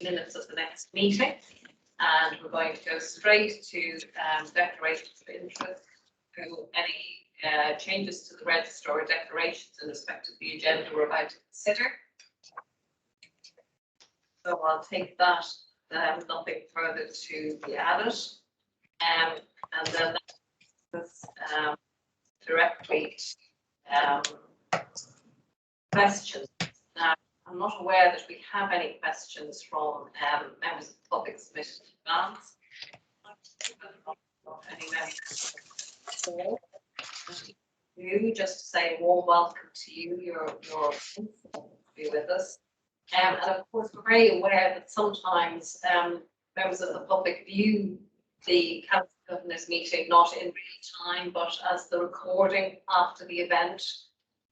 minutes of the next meeting, and we're going to go straight to declarations of interest. To any changes to the register or declarations in respect of the agenda we're about to consider. So I'll take that. Nothing further to be added, and then that's directly questions. Now, I'm not aware that we have any questions from members of the public submitted in advance. Any members? You just to say a warm welcome to you. You're be with us, and of course we're very aware that sometimes members of the public view the Council of Governors meeting not in real time, but as the recording after the event.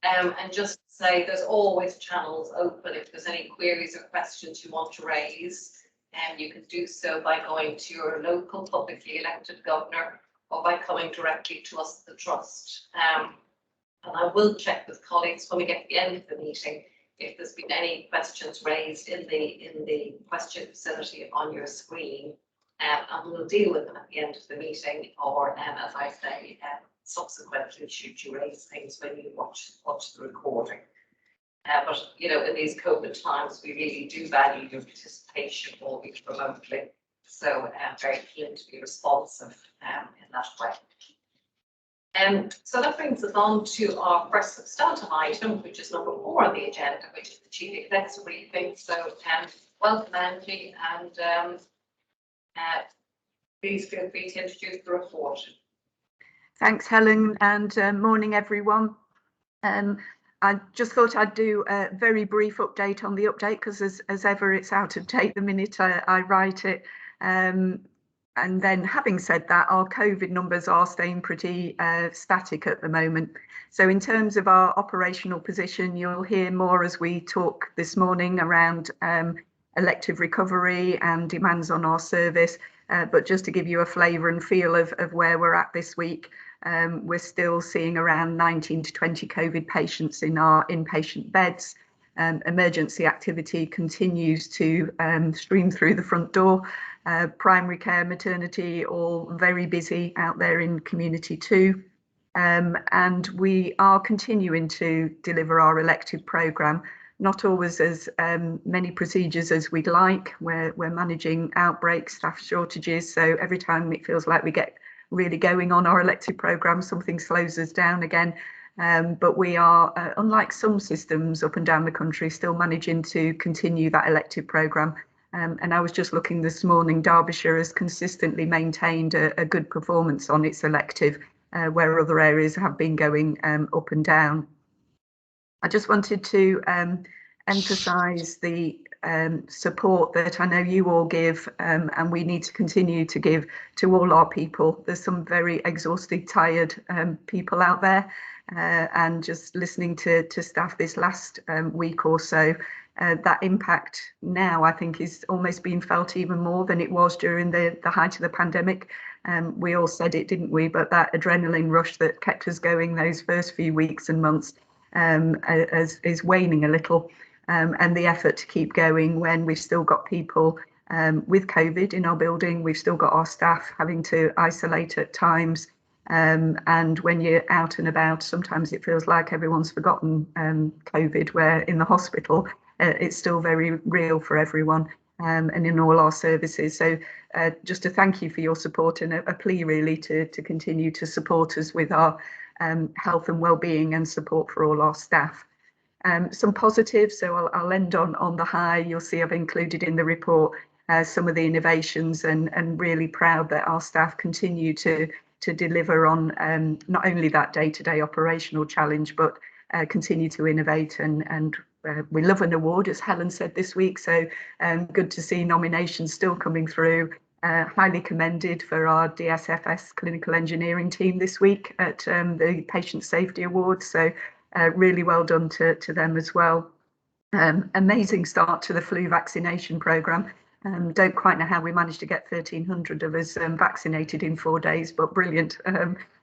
And just to say there's always channels open if there's any queries or questions you want to raise, and you can do so by going to your local publicly elected governor or by coming directly to us at the Trust. And I will check with colleagues when we get to the end of the meeting if there's been any questions raised in the question facility on your screen, and we'll deal with them at the end of the meeting, or as I say, subsequently should you raise things when you watch the recording. But you know, in these COVID times, we really do value your participation, albeit remotely. So very keen to be responsive in that way. So that brings us on to our first substantive item, which is number 4 on the agenda, which is the Chief Exec's briefing. So welcome, Angie, and please feel free to introduce the report. Thanks, Helen, and morning, everyone. I just thought I'd do a very brief update on the update, because as ever, it's out of date the minute I write it. And then having said that, our COVID numbers are staying pretty static at the moment. So in terms of our operational position, you'll hear more as we talk this morning around elective recovery and demands on our service. But just to give you a flavour and feel of where we're at this week, we're still seeing around 19 to 20 COVID patients in our inpatient beds. Emergency activity continues to stream through the front door. Primary care, maternity, all very busy out there in community too. And we are continuing to deliver our elective programme, not always as many procedures as we'd like. We're managing outbreaks, staff shortages, so every time it feels like we get really going on our elective programme, something slows us down again. But we are, unlike some systems up and down the country, still managing to continue that elective programme. And I was just looking this morning, Derbyshire has consistently maintained a good performance on its elective, where other areas have been going up and down. I just wanted to emphasise the support that I know you all give, and we need to continue to give to all our people. There's some very exhausted, tired people out there, and just listening to staff this last week or so, that impact now I think is almost being felt even more than it was during the height of the pandemic. We all said it, didn't we? But that adrenaline rush that kept us going those first few weeks and months is waning a little, and the effort to keep going when we've still got people with COVID in our building, we've still got our staff having to isolate at times, and when you're out and about, sometimes it feels like everyone's forgotten COVID, where in the hospital it's still very real for everyone, and in all our services. So just to thank you for your support, and a plea really to continue to support us with our health and well-being and support for all our staff. Some positives, so I'll end on the high. You'll see I've included in the report some of the innovations, and really proud that our staff continue to deliver on not only that day-to-day operational challenge, but continue to innovate, and we love an award, as Helen said this week, so good to see nominations still coming through. Highly commended for our DSFS clinical engineering team this week at the Patient Safety Awards, so really well done to them as well. Amazing start to the flu vaccination programme. Don't quite know how we managed to get 1,300 of us vaccinated in 4 days, but brilliant,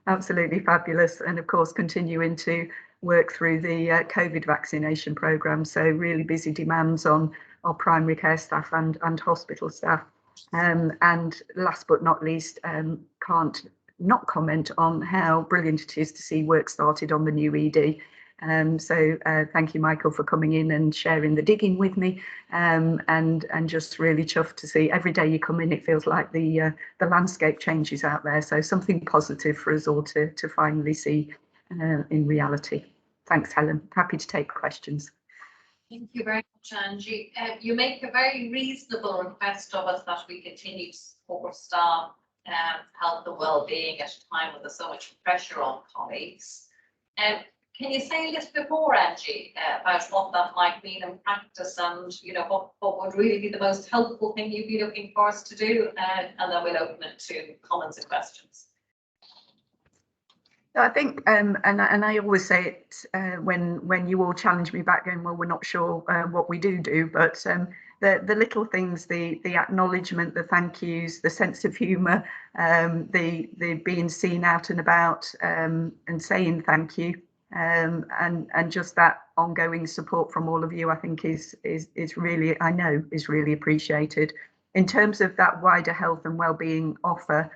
absolutely fabulous. And of course, continuing to work through the COVID vaccination programme. So really busy demands on our primary care staff and hospital staff. And last but not least, can't not comment on how brilliant it is to see work started on the new ED. So thank you, Michael, for coming in and sharing the digging with me, and just really chuffed to see every day you come in, it feels like the landscape changes out there. So something positive for us all to finally see in reality. Thanks, Helen. Happy to take questions. Thank you very much, Angie. You make a very reasonable request of us that we continue to support staff health and well-being at a time when there's so much pressure on colleagues. Can you say a little bit more, Angie, about what that might mean in practice, and what would really be the most helpful thing you'd be looking for us to do, and then we'll open it to comments and questions. I think, and I always say it when you all challenge me back, going, well, we're not sure what we do, but the little things, the acknowledgement, the thank yous, the sense of humour, the being seen out and about, and saying thank you, and just that ongoing support from all of you, I think is really, I know, is really appreciated. In terms of that wider health and wellbeing offer,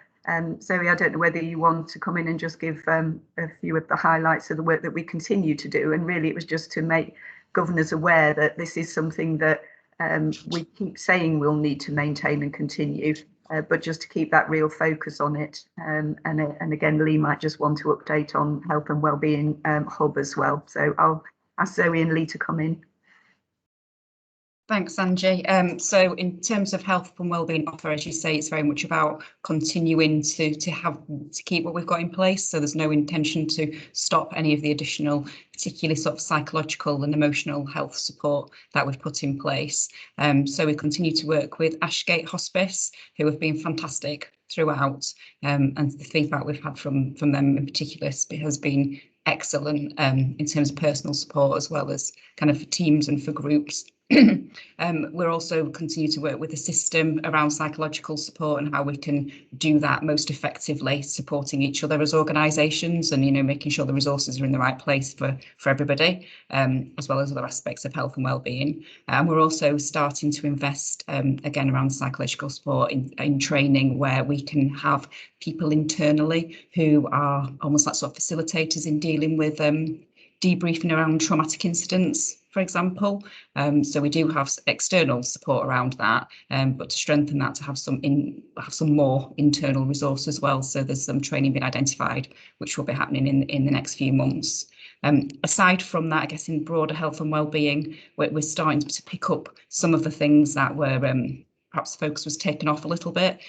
Zoe, I don't know whether you want to come in and just give a few of the highlights of the work that we continue to do. And really, it was just to make governors aware that this is something that we keep saying we'll need to maintain and continue, but just to keep that real focus on it. And again, Lee might just want to update on Health and Wellbeing Hub as well. So I'll ask Zoe and Lee to come in. Thanks, Angie. So in terms of health and wellbeing offer, as you say, it's very much about continuing to keep what we've got in place. So there's no intention to stop any of the additional, particularly sort of psychological and emotional health support that we've put in place. So we continue to work with Ashgate Hospice, who have been fantastic throughout, and the feedback we've had from them in particular has been excellent in terms of personal support, as well as kind of for teams and for groups. We're also continue to work with the system around psychological support and how we can do that most effectively, supporting each other as organisations, and making sure the resources are in the right place for everybody, as well as other aspects of health and wellbeing. And we're also starting to invest again around psychological support in training, where we can have people internally who are almost like sort of facilitators in dealing with debriefing around traumatic incidents, for example. So we do have external support around that, but to strengthen that, to have some more internal resource as well. So there's some training being identified, which will be happening in the next few months. Aside from that, I guess in broader health and wellbeing, we're starting to pick up some of the things that were perhaps focus was taken off a little bit.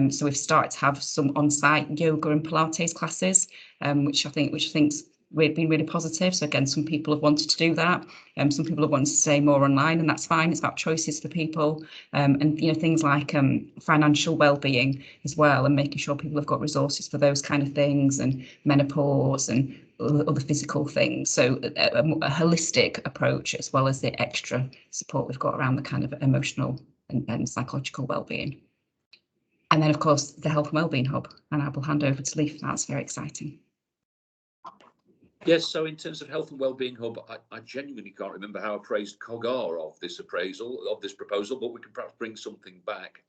So we've started to have some on-site yoga and Pilates classes, which I think's been really positive. So again, some people have wanted to do that, some people have wanted to stay more online, and that's fine. It's about choices for people, and things like financial well-being as well, and making sure people have got resources for those kind of things, and menopause and other physical things. So a holistic approach, as well as the extra support we've got around the kind of emotional and psychological well-being. And then of course the Health and Wellbeing Hub, and I will hand over to Lee for that. It's very exciting. Yes, so in terms of Health and Wellbeing Hub, I genuinely can't remember how appraised COG are of this proposal, but we can perhaps bring something back.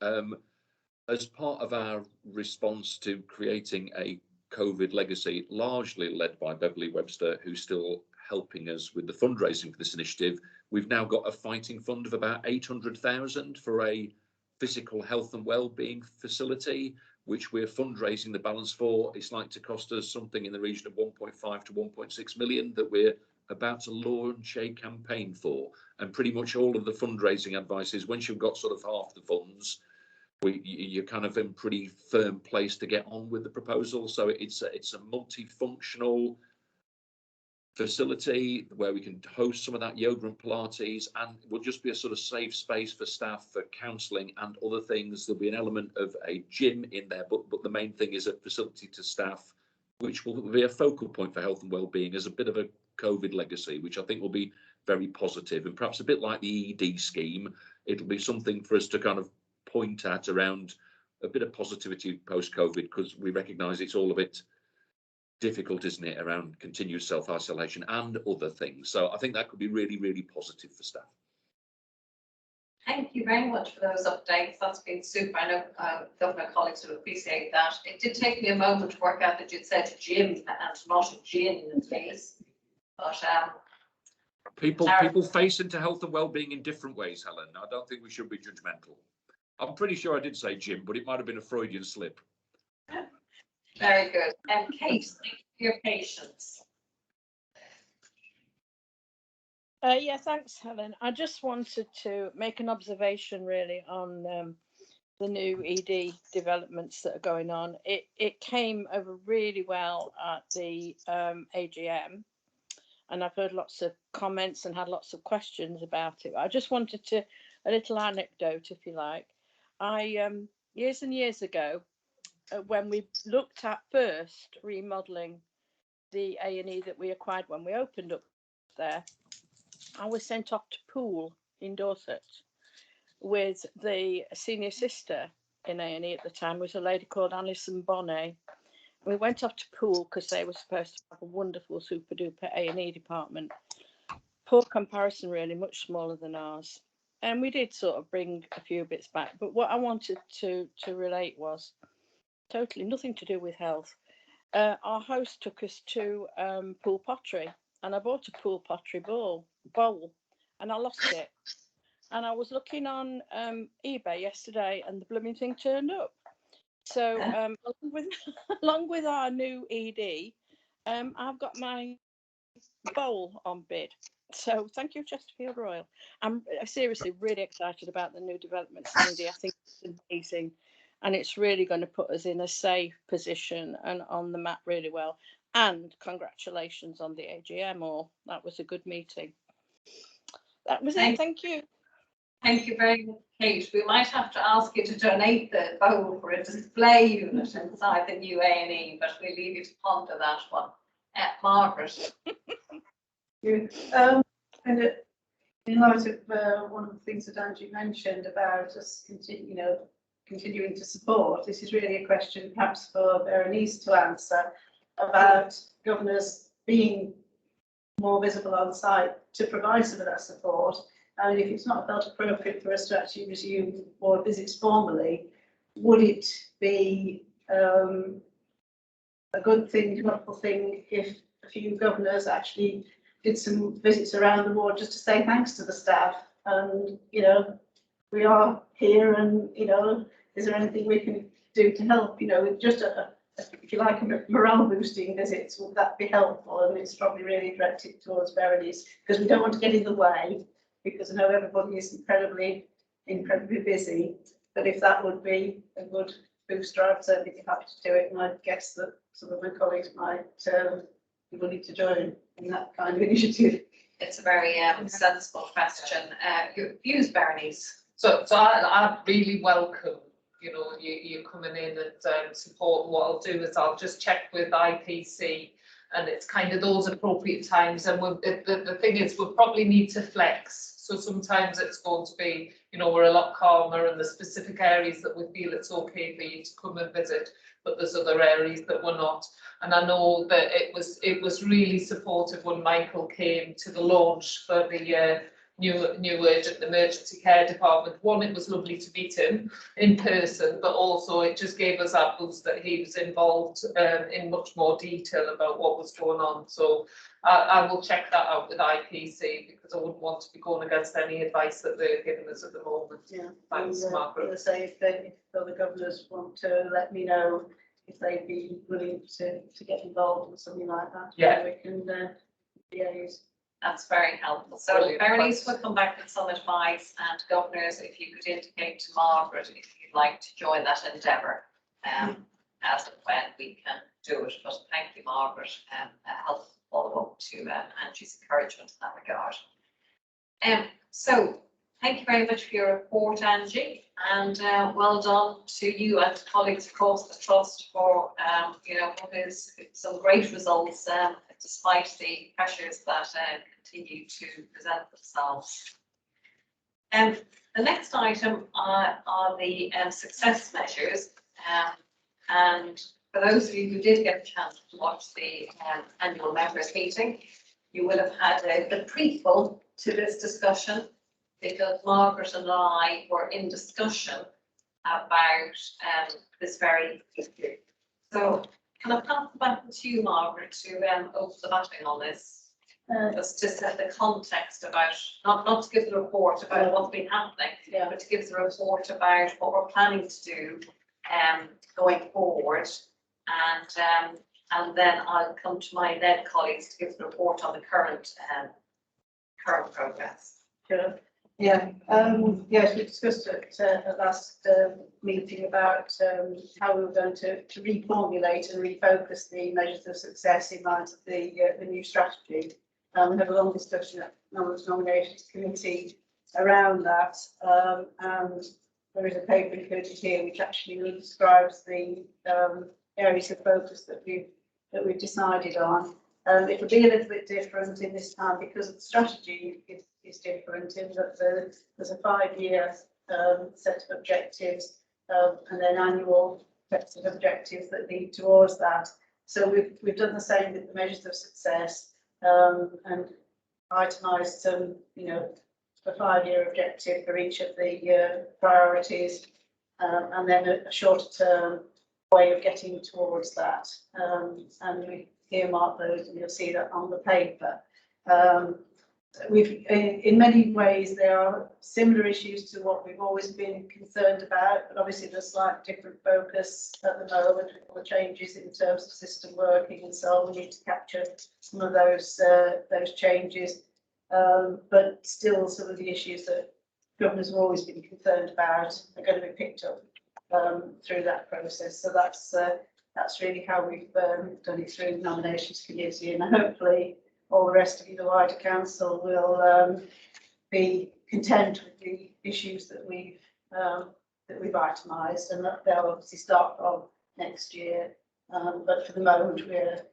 As part of our response to creating a COVID legacy, largely led by Beverly Webster, who's still helping us with the fundraising for this initiative, we've now got a fighting fund of about 800,000 for a physical health and wellbeing facility, which we're fundraising the balance for. It's like to cost us something in the region of 1.5 to 1.6 million that we're about to launch a campaign for. And pretty much all of the fundraising advice is, once you've got sort of half the funds, you're kind of in pretty firm place to get on with the proposal. So it's a multifunctional facility where we can host some of that yoga and Pilates, and will just be a sort of safe space for staff for counselling and other things. There'll be an element of a gym in there, but the main thing is a facility to staff, which will be a focal point for health and wellbeing as a bit of a COVID legacy, which I think will be very positive, and perhaps a bit like the ED scheme. It'll be something for us to kind of point at around a bit of positivity post-COVID, because we recognise it's all a bit difficult, isn't it, around continuous self-isolation and other things. So I think that could be really, really positive for staff. Thank you very much for those updates. That's been super. I know government colleagues will appreciate that. It did take me a moment to work out that you'd said Jim and not a gin in case. But people face into health and well-being in different ways, Helen. I don't think we should be judgmental. I'm pretty sure I did say Jim, but it might have been a Freudian slip. Very good. And Kate, thank you for your patience. Yeah, thanks, Helen. I just wanted to make an observation really on the new ED developments that are going on. It came over really well at the AGM, and I've heard lots of comments and had lots of questions about it. I just wanted to, a little anecdote, if you like. I years and years ago, when we looked at first remodelling the A&E that we acquired when we opened up there, I was sent off to Poole in Dorset with the senior sister in A&E at the time, was a lady called Alison Bonnet. We went off to Poole because they were supposed to have a wonderful super duper A&E department. Poor comparison really, much smaller than ours. And we did sort of bring a few bits back. But what I wanted to relate was totally nothing to do with health. Our host took us to Poole Pottery, and I bought a Poole Pottery bowl and I lost it. And I was looking on eBay yesterday and the blooming thing turned up. So along with our new ED, I've got my bowl on bid. So thank you, Chesterfield Royal. I'm seriously really excited about the new developments in ED. I think it's amazing. And it's really going to put us in a safe position and on the map really well. And congratulations on the AGM, or that was a good meeting. That was it. Thank you. Thank you very much, Kate. We might have to ask you to donate the bowl for a display unit inside the new A&E, but we'll leave you to ponder that one. Margaret. And in light of one of the things that Angie mentioned about us continuing to support, this is really a question perhaps for Berenice to answer about governors being more visible on site to provide some of that support. And if it's not felt appropriate for us to actually resume more visits formally, would it be a good thing, helpful thing, if a few governors actually did some visits around the ward just to say thanks to the staff? And, we are here, and, is there anything we can do to help? With just if you like, a morale boosting visits, would that be helpful? And it's probably really directed towards Berenice, because we don't want to get in the way, because I know everybody is incredibly busy. But if that would be a good booster, I'd certainly be happy to do it. And I guess that some of my colleagues might be willing to join in that kind of initiative. It's a very sensible question. Your views, Berenice? So I really welcome, you coming in and support. What I'll do is I'll just check with IPC, and it's kind of those appropriate times. And the thing is, we'll probably need to flex. So sometimes it's going to be, we're a lot calmer in the specific areas that we feel it's okay for you to come and visit, but there's other areas that we're not. And I know that it was really supportive when Michael came to the launch for the new urgent emergency care department. One, it was lovely to meet him in person, but also it just gave us that boost that he was involved in much more detail about what was going on. So I will check that out with IPC, because I wouldn't want to be going against any advice that they're giving us at the moment. Yeah, thanks, Margaret. Say if other governors want to let me know if they'd be willing to get involved in something like that. Yeah, we can liaise. That's very helpful. So Berenice will come back with some advice, and governors, if you could indicate to Margaret if you'd like to join that endeavour, as and when we can do it. But thank you, Margaret, a helpful follow-up to Angie's encouragement in that regard. So thank you very much for your report, Angie, and well done to you and colleagues across the trust for what is some great results despite the pressures that continue to present themselves. The next item are the success measures, and for those of you who did get a chance to watch the annual members meeting, you will have had the prequel to this discussion. because Margaret and I were in discussion about this very issue. So can I pass it back to you, Margaret, to open the batting on this? Just to set the context about, not to give the report about what's been happening, but to give the report about what we're planning to do going forward. And then I'll come to my NED colleagues to give the report on the current progress. Sure. Yeah. Yes, we discussed at last meeting about how we were going to reformulate and refocus the measures of success in light of the new strategy. We had a long discussion at the nominations committee around that, and there is a paper included here which actually really describes the areas of focus that we've decided on. It will be a little bit different in this time because the strategy is different in that there's a 5-year set of objectives and then annual sets of objectives that lead towards that. So we've done the same with the measures of success and itemised some, a 5-year objective for each of the priorities, and then a shorter term way of getting towards that. And we earmark those, and you'll see that on the paper. In many ways, there are similar issues to what we've always been concerned about, but obviously there's slight different focus at the moment with all the changes in terms of system working and so on. We need to capture some of those changes, but still some of the issues that governors have always been concerned about are going to be picked up through that process. So that's really how we've done it through the nominations committee, and hopefully all the rest of you, the wider council, will be content with the issues that we've itemised, and that they'll obviously start from next year. But for the moment, we're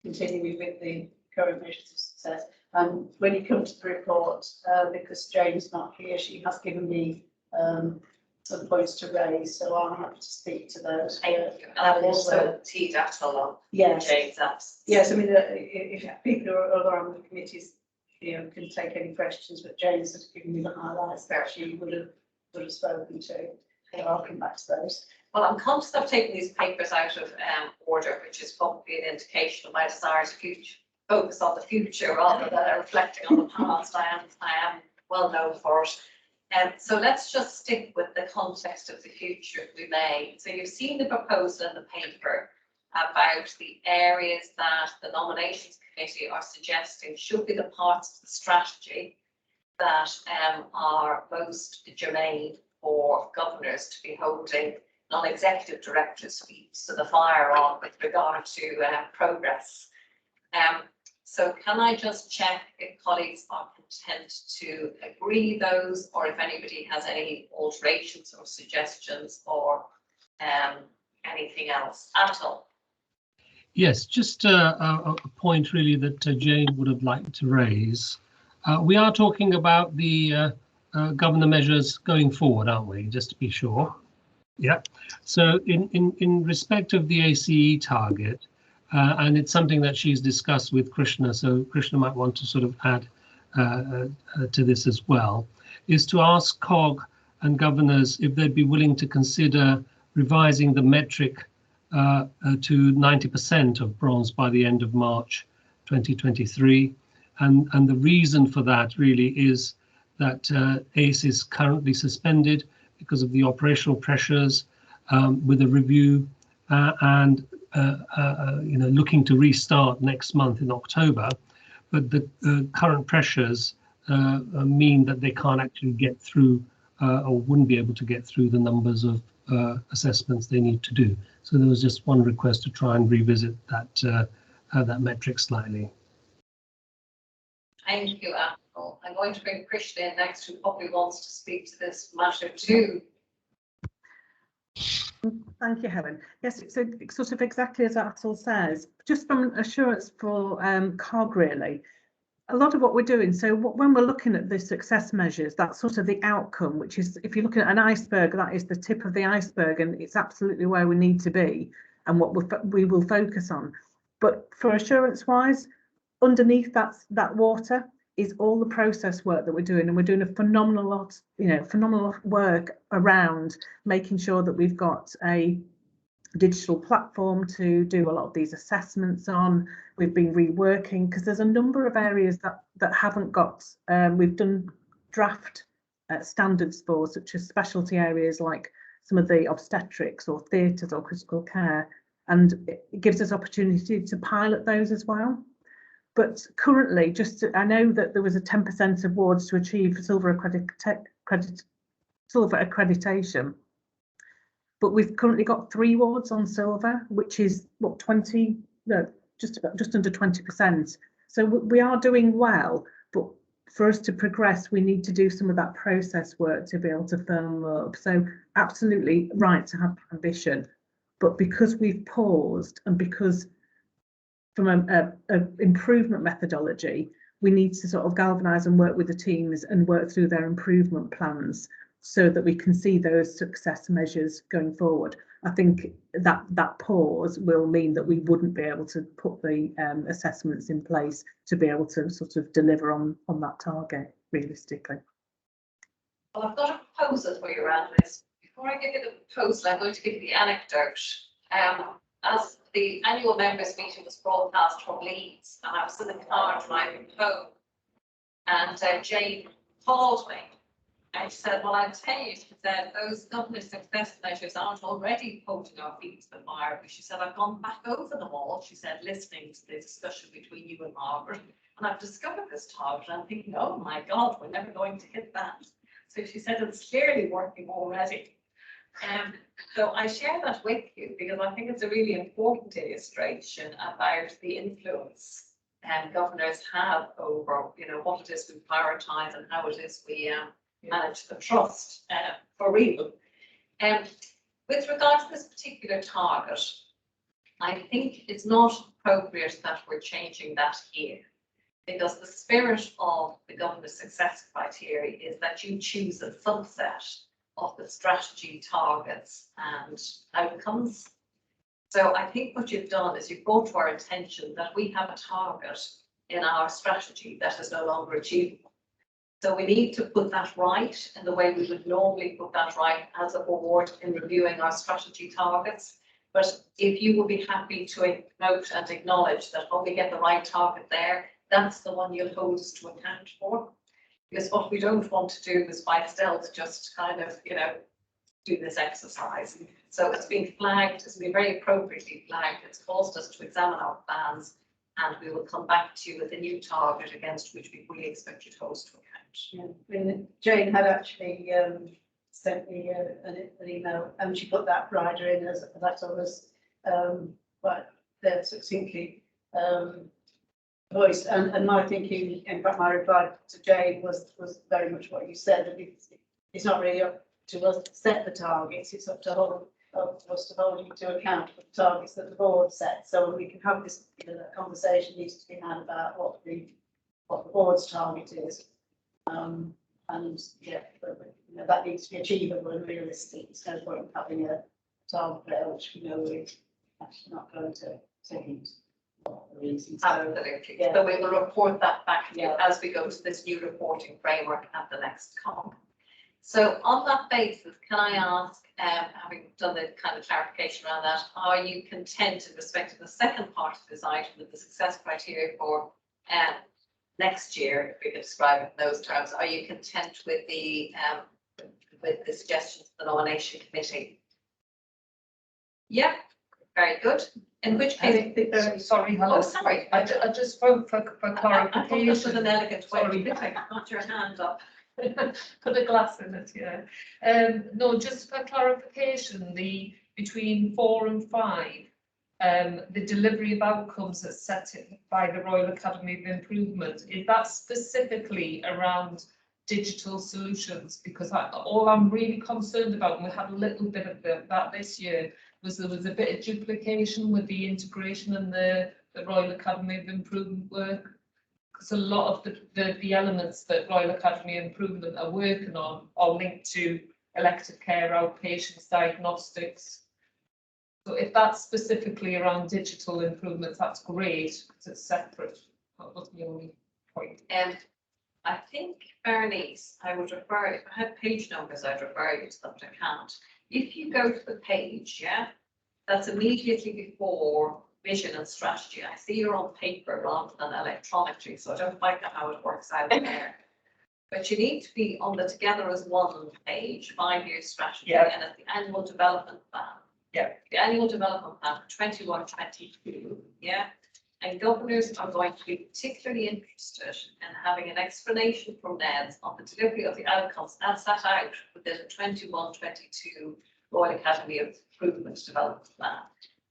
continuing with the current measures of success. And when you come to the report, because Jane's not here, she has given me some points to raise, so I'm happy to speak to those. And I've also teed that along. Yes. Jane's absence. Yes, I mean, if people who are on the committees, can take any questions, but Jane's has given me the highlights that she would have spoken to. So I'll come back to those. Well, I'm conscious of taking these papers out of order, which is probably an indication of my desire to focus on the future rather than reflecting on the past. I am well known for it. So let's just stick with the context of the future, if we may. So you've seen the proposal in the paper about the areas that the nominations committee are suggesting should be the parts of the strategy that are most germane for governors to be holding non-executive directors' feet to the fire on with regard to progress. So can I just check if colleagues are content to agree those, or if anybody has any alterations or suggestions or anything else at all? Yes, just a point really that Jane would have liked to raise. We are talking about the governor measures going forward, aren't we? Just to be sure. Yeah. So in respect of the ACE target, and it's something that she's discussed with Krishna, so Krishna might want to sort of add to this as well, is to ask COG and governors if they'd be willing to consider revising the metric to 90% of bronze by the end of March 2023. And the reason for that really is that ACE is currently suspended because of the operational pressures, with a review and looking to restart next month in October, but the current pressures mean that they can't actually get through or wouldn't be able to get through the numbers of assessments they need to do. So there was just one request to try and revisit that metric slightly. Thank you, Apple. I'm going to bring Krishna in next, who probably wants to speak to this matter too. Thank you, Helen. Yes, so sort of exactly as Atul says, just from an assurance for COG really, a lot of what we're doing, so when we're looking at the success measures, that's sort of the outcome, which is, if you're looking at an iceberg, that is the tip of the iceberg, and it's absolutely where we need to be and what we will focus on. But for assurance wise, underneath that water is all the process work that we're doing, and we're doing a phenomenal lot, phenomenal work around making sure that we've got a digital platform to do a lot of these assessments on. We've been reworking because there's a number of areas that haven't got. We've done draft standards for, such as specialty areas like some of the obstetrics or theatres or critical care, and it gives us opportunity to pilot those as well. But currently, I know that there was a 10% awards to achieve silver accreditation, but we've currently got 3 awards on silver, which is what, just under 20%. So we are doing well, but for us to progress, we need to do some of that process work to be able to firm up. So absolutely right to have ambition, but because we've paused, and because from a improvement methodology, we need to sort of galvanise and work with the teams and work through their improvement plans so that we can see those success measures going forward. I think that pause will mean that we wouldn't be able to put the assessments in place to be able to sort of deliver on that target realistically. Well, I've got a proposal for you around this. Before I give you the proposal, I'm going to give you the anecdote. As the annual members meeting was broadcast from Leeds, and I was in the car driving home, and Jane called me and she said, well, I tell you, she said, those government success measures aren't already putting our feet to the fire. But she said, I've gone back over them all, she said, listening to the discussion between you and Margaret, and I've discovered this target. I'm thinking, oh my God, we're never going to hit that. So she said, it's clearly working already. So I share that with you because I think it's a really important illustration about the influence governors have over, what it is we prioritise and how it is we manage the trust for real. With regard to this particular target, I think it's not appropriate that we're changing that here, because the spirit of the government success criteria is that you choose a subset of the strategy targets and outcomes. So I think what you've done is you've brought to our attention that we have a target in our strategy that is no longer achievable. So we need to put that right in the way we would normally put that right as a board in reviewing our strategy targets. But if you would be happy to note and acknowledge that when we get the right target there, that's the one you'll hold us to account for. Because what we don't want to do is by stealth just kind of, do this exercise. So it's been flagged, it's been very appropriately flagged. It's caused us to examine our plans, and we will come back to you with a new target against which we fully expect you to hold us to account. Yeah, I mean, Jane had actually sent me an email, and she put that rider in as that was quite succinctly voiced, and my thinking, in fact, my reply to Jane was very much what you said. That it's not really up to us to set the targets; it's up to us to hold you to account for the targets that the board set. So we can have this, that conversation needs to be had about what the board's target is, and yeah, that needs to be achievable and realistic. There's no point in having a target there which we know we're actually not going to hit. Absolutely. Yeah. So we will report that back to you as we go to this new reporting framework at the next COP. So on that basis, can I ask, having done the kind of clarification around that, are you content in respect to the second part of this item with the success criteria for next year, if we could describe it in those terms? Are you content with the suggestions of the nomination committee? Yeah, very good. In which case, sorry, oh, sorry. I just vote for clarification. I thought this was an elegant way. Sorry. Got your hand up. Put a glass in it, yeah. No, just for clarification, between 4 and 5, the delivery of outcomes that's set by the Royal Academy of Improvement, is that specifically around digital solutions? Because all I'm really concerned about, and we had a little bit of that this year, was there was a bit of duplication with the integration and the Royal Academy of Improvement work. Because a lot of the elements that Royal Academy of Improvement are working on are linked to elective care, outpatients, diagnostics. So if that's specifically around digital improvements, that's great because it's separate. That was the only point. I think, Bernice, I would refer, if I had page numbers, I'd refer you to them, but I can't. If you go to the page, yeah, that's immediately before vision and strategy. I see you're on paper rather than electronically, so I don't quite know how it works out there. But you need to be on the Together as One page, 5-year strategy, Yeah. and at the annual development plan. Yeah. The annual development plan for 21-22, yeah. And governors are going to be particularly interested in having an explanation from NEDS on the delivery of the outcomes as set out within the 21-22 Royal Academy of Improvement Development Plan.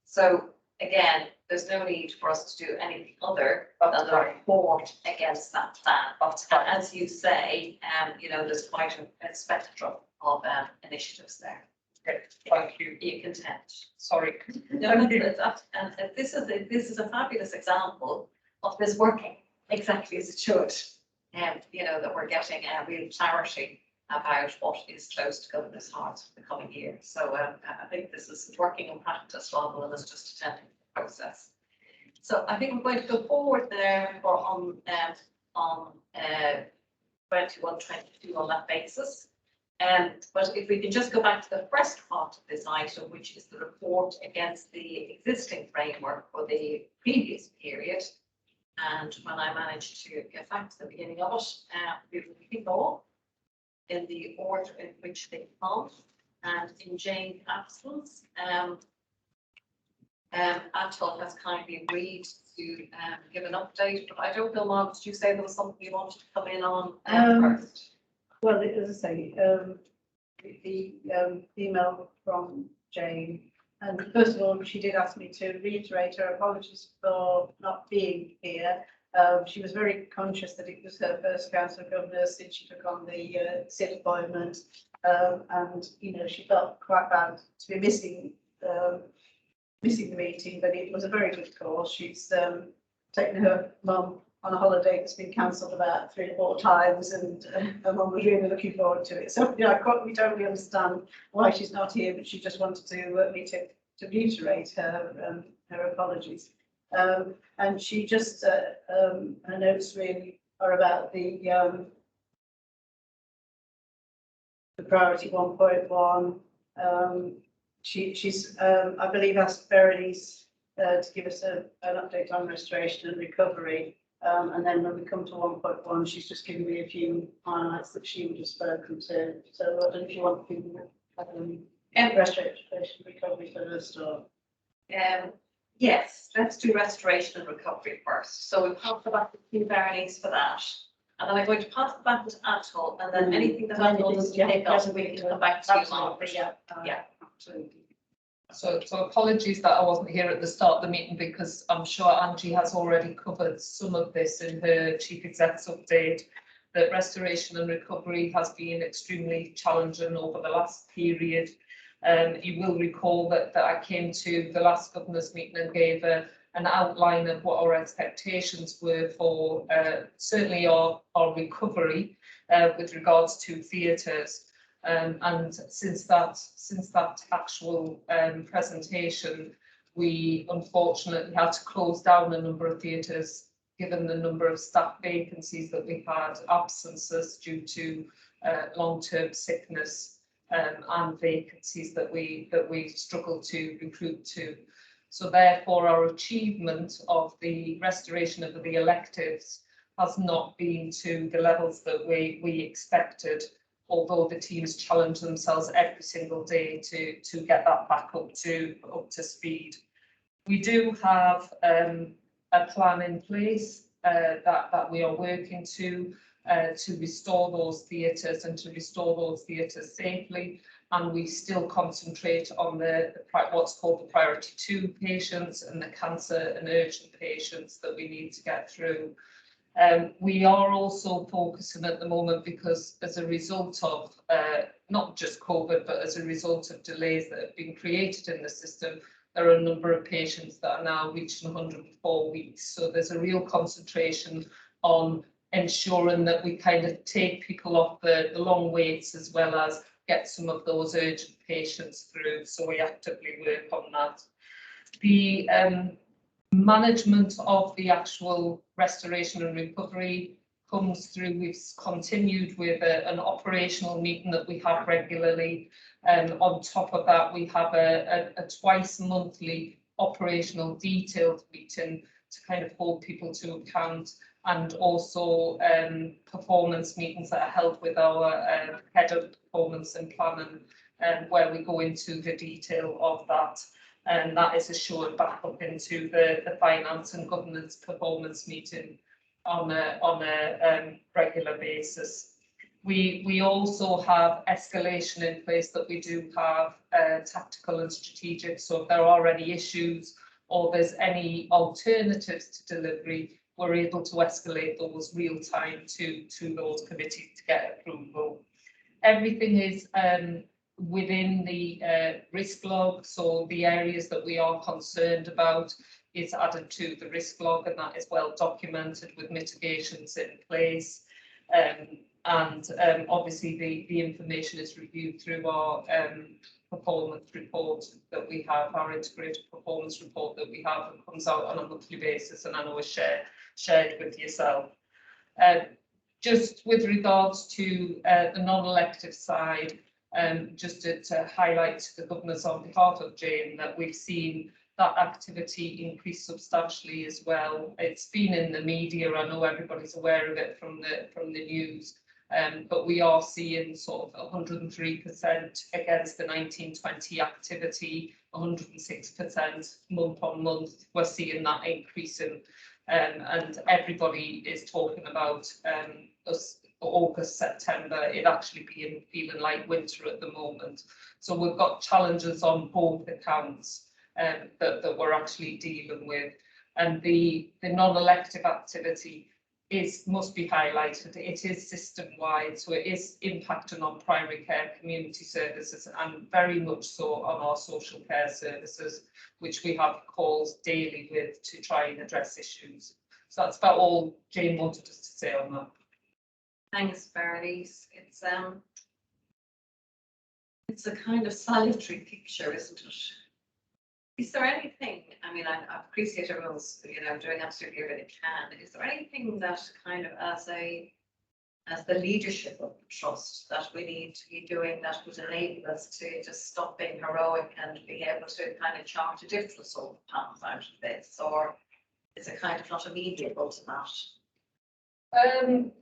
So again, there's no need for us to do anything other than the report against that plan. But as you say, you know, there's quite a spectrum of initiatives there. Okay, thank you. You content. Sorry. No, and this is a fabulous example of this working exactly as it should. You know, that we're getting real clarity about what is close to governors' hearts for the coming year. So I think this is working in practice rather than us just attending the process. So I think we're going to go forward there or on 21-22 on that basis. But if we can just go back to the first part of this item, which is the report against the existing framework for the previous period. And when I managed to get back to the beginning of it, we will kick off in the order in which they come. And in Jane's absence, Atul has kindly agreed to give an update, but I don't know, Mark, did you say there was something you wanted to come in on first? Well, as I say, the email from Jane, and first of all, she did ask me to reiterate her apologies for not being here. She was very conscious that it was her first Council of Governors since she took on the SIT appointment, and you know, she felt quite bad to be missing the meeting, but it was a very good cause. She's taken her mum on a holiday that's been cancelled about 3 or 4 times, and her mum was really looking forward to it. So, you know, we totally understand why she's not here, but she just wanted to me to reiterate her apologies. And she just her notes really are about the priority 1.1. She's I believe asked Berenice to give us an update on restoration and recovery. And then when we come to 1.1, she's just giving me a few highlights that she would have spoken to. So I don't know if you want to restoration and recovery first or. Yes, let's do restoration and recovery first. So we'll pass it back to Berenice for that. And then I'm going to pass it back to Atul, and then anything that Atul doesn't pick up, we can come back to you, Margaret. Yeah, absolutely. So apologies that I wasn't here at the start of the meeting, because I'm sure Angie has already covered some of this in her Chief Exec's update, that restoration and recovery has been extremely challenging over the last period. You will recall that I came to the last Governors' meeting and gave an outline of what our expectations were for certainly our recovery with regards to theatres. And since that actual presentation, we unfortunately had to close down a number of theatres, given the number of staff vacancies that we had, absences due to long-term sickness, and vacancies that we struggled to recruit to. So therefore, our achievement of the restoration of the electives has not been to the levels that we expected, although the teams challenge themselves every single day to get that back up to speed. We do have a plan in place that we are working to restore those theatres and to restore those theatres safely. And we still concentrate on what's called the priority 2 patients and the cancer and urgent patients that we need to get through. We are also focusing at the moment, because as a result of not just COVID, but as a result of delays that have been created in the system, there are a number of patients that are now reaching 104 weeks. So there's a real concentration on ensuring that we kind of take people off the long waits, as well as get some of those urgent patients through. So we actively work on that. The management of the actual restoration and recovery comes through. We've continued with an operational meeting that we have regularly. On top of that, we have a twice monthly operational detailed meeting to kind of hold people to account, and also performance meetings that are held with our head of performance and planning, where we go into the detail of that. And that is assured back up into the finance and governance performance meeting on a regular basis. We also have escalation in place that we do have tactical and strategic. So if there are any issues or there's any alternatives to delivery, we're able to escalate those real time to those committees to get approval. Everything is within the risk log, so the areas that we are concerned about is added to the risk log, and that is well documented with mitigations in place. Obviously the information is reviewed through our performance report that we have, our integrated performance report that we have, and comes out on a monthly basis, and I know is shared with yourself. Just with regards to the non-elective side, just to highlight to the governors on behalf of Jane that we've seen that activity increase substantially as well. It's been in the media, I know everybody's aware of it from the news, but we are seeing sort of 103% against the 1920 activity, 106% month on month. We're seeing that increasing, and everybody is talking about us August, September, it actually feeling like winter at the moment. So we've got challenges on both accounts that we're actually dealing with, and the non-elective activity must be highlighted. It is system-wide, so it is impacting on primary care, community services, and very much so on our social care services, which we have calls daily with to try and address issues. So that's about all Jane wanted us to say on that. Thanks, Bernice. It's a kind of salutary picture, isn't it? Is there anything, I mean, I appreciate everyone's, doing absolutely everything they can. Is there anything that kind of as the leadership of the trust that we need to be doing that would enable us to just stop being heroic and be able to kind of chart a different sort of path out of this, or is it kind of not amenable to that?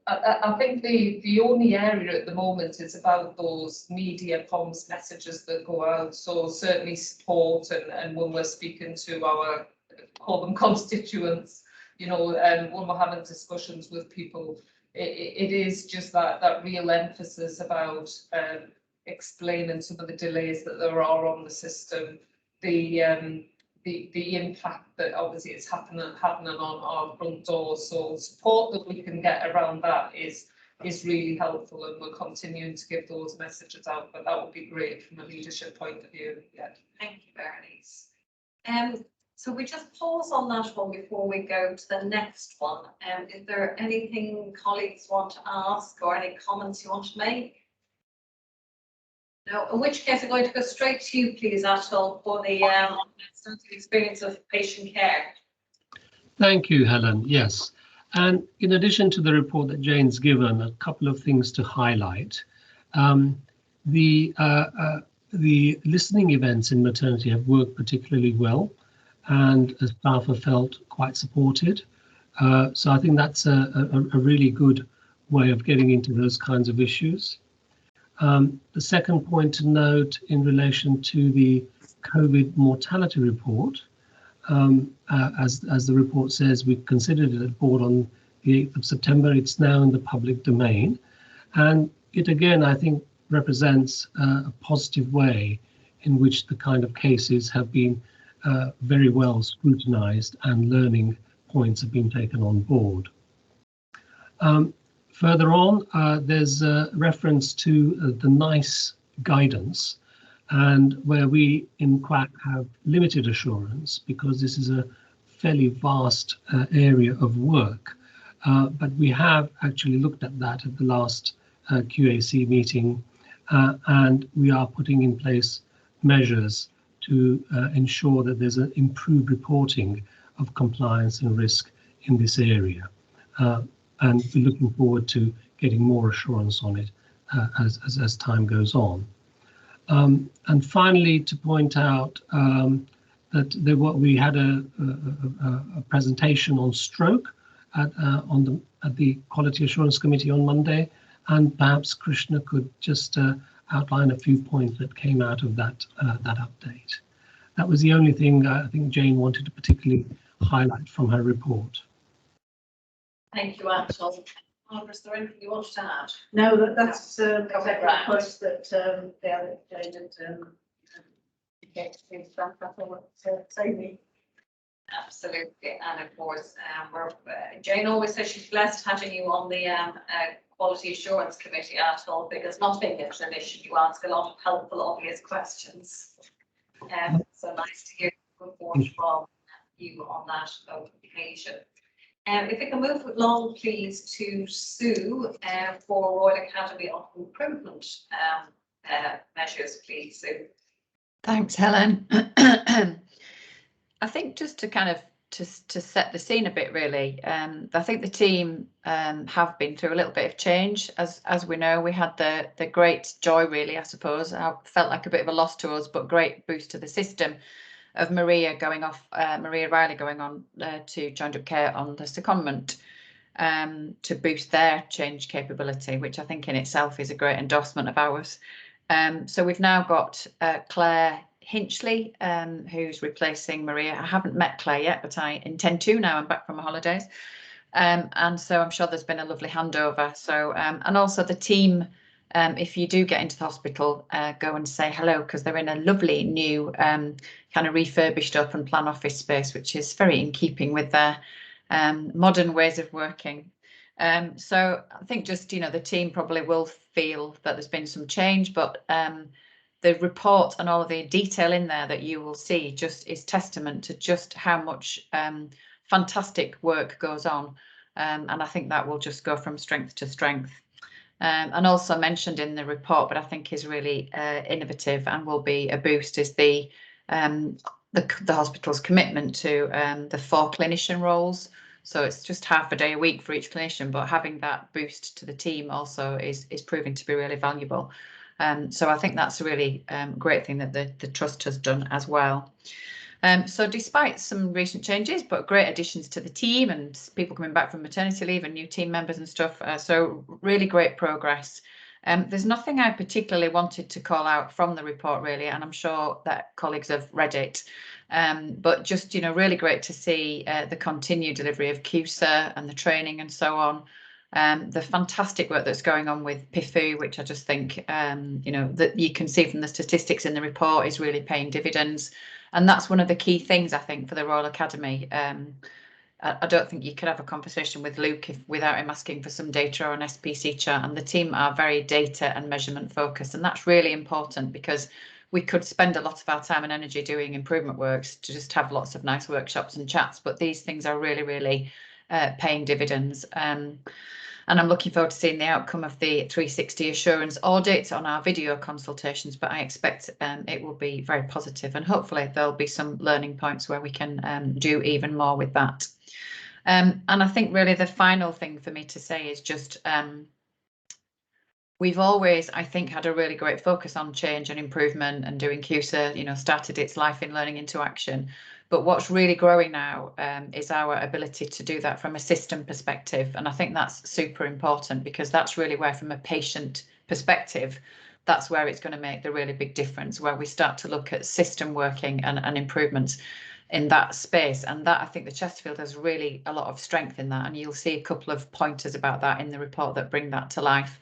I think the only area at the moment is about those media comms messages that go out. So certainly support, and when we're speaking to our, call them constituents, when we're having discussions with people, it is just that real emphasis about explaining some of the delays that there are on the system, the impact that obviously is happening on our front door. So support that we can get around that is really helpful, and we're continuing to give those messages out, but that would be great from a leadership point of view. Yeah. Thank you, Bernice. So we just pause on that one before we go to the next one. Is there anything colleagues want to ask or any comments you want to make? No, in which case I'm going to go straight to you, please, Atul, for the extensive experience of patient care. Thank you, Helen. Yes, and in addition to the report that Jane's given, a couple of things to highlight. The listening events in maternity have worked particularly well, and staff have felt quite supported. So I think that's a really good way of getting into those kinds of issues. The second point to note in relation to the COVID mortality report, as the report says, we considered it at board on the 8th of September. It's now in the public domain, and it again, I think, represents a positive way in which the kind of cases have been very well scrutinized and learning points have been taken on board. Further on, there's a reference to the NICE guidance, and where we in QAC have limited assurance because this is a fairly vast area of work. But we have actually looked at that at the last QAC meeting, and we are putting in place measures to ensure that there's an improved reporting of compliance and risk in this area. and we're looking forward to getting more assurance on it as time goes on. And finally, to point out that we had a presentation on stroke at the Quality Assurance Committee on Monday, and perhaps Krishna could just outline a few points that came out of that update. That was the only thing I think Jane wanted to particularly highlight from her report. Thank you, Anton. Barbara, is there anything you wanted to add? No, that's exactly the ground. points that Jane and Amy. Absolutely, and of course, Jane always says she's blessed having you on the Quality Assurance Committee at all, because nothing is an issue. You ask a lot of helpful, obvious questions. So nice to hear good report from you on that occasion. If we can move along, please, to Sue for Royal Academy of Improvement measures, please, Sue. Thanks, Helen. I think just to kind of to set the scene a bit, really, I think the team have been through a little bit of change. As we know, we had the great joy, really, I suppose. I felt like a bit of a loss to us, but great boost to the system of Maria Riley going on to joined up care on the secondment to boost their change capability, which I think in itself is a great endorsement of ours. So we've now got Claire Hinchley, who's replacing Maria. I haven't met Claire yet, but I intend to now I'm back from my holidays. And so I'm sure there's been a lovely handover. So and also the team, if you do get into the hospital, go and say hello, because they're in a lovely new kind of refurbished up and plan office space, which is very in keeping with their modern ways of working. So I think just, the team probably will feel that there's been some change, but the report and all of the detail in there that you will see just is testament to just how much fantastic work goes on. And I think that will just go from strength to strength. And also mentioned in the report, but I think is really innovative and will be a boost, is the hospital's commitment to the 4 clinician roles. So it's just half a day a week for each clinician, but having that boost to the team also is proving to be really valuable. So I think that's a really great thing that the trust has done as well. So despite some recent changes, but great additions to the team and people coming back from maternity leave and new team members and stuff. So really great progress. There's nothing I particularly wanted to call out from the report, really, and I'm sure that colleagues have read it. But just, really great to see the continued delivery of QSA and the training and so on. The fantastic work that's going on with PIFU, which I just think, that you can see from the statistics in the report is really paying dividends. And that's one of the key things, I think, for the Royal Academy. I don't think you could have a conversation with Luke without him asking for some data on SPC chart, and the team are very data and measurement focused. And that's really important, because we could spend a lot of our time and energy doing improvement works to just have lots of nice workshops and chats. But these things are really, really paying dividends. And I'm looking forward to seeing the outcome of the 360 assurance audit on our video consultations, but I expect it will be very positive, and hopefully there'll be some learning points where we can do even more with that. And I think really the final thing for me to say is just we've always, I think, had a really great focus on change and improvement, and doing QSA, started its life in learning into action. But what's really growing now is our ability to do that from a system perspective. And I think that's super important, because that's really where, from a patient perspective, that's where it's going to make the really big difference, where we start to look at system working and improvements in that space. And that, I think the Chesterfield has really a lot of strength in that. And you'll see a couple of pointers about that in the report that bring that to life,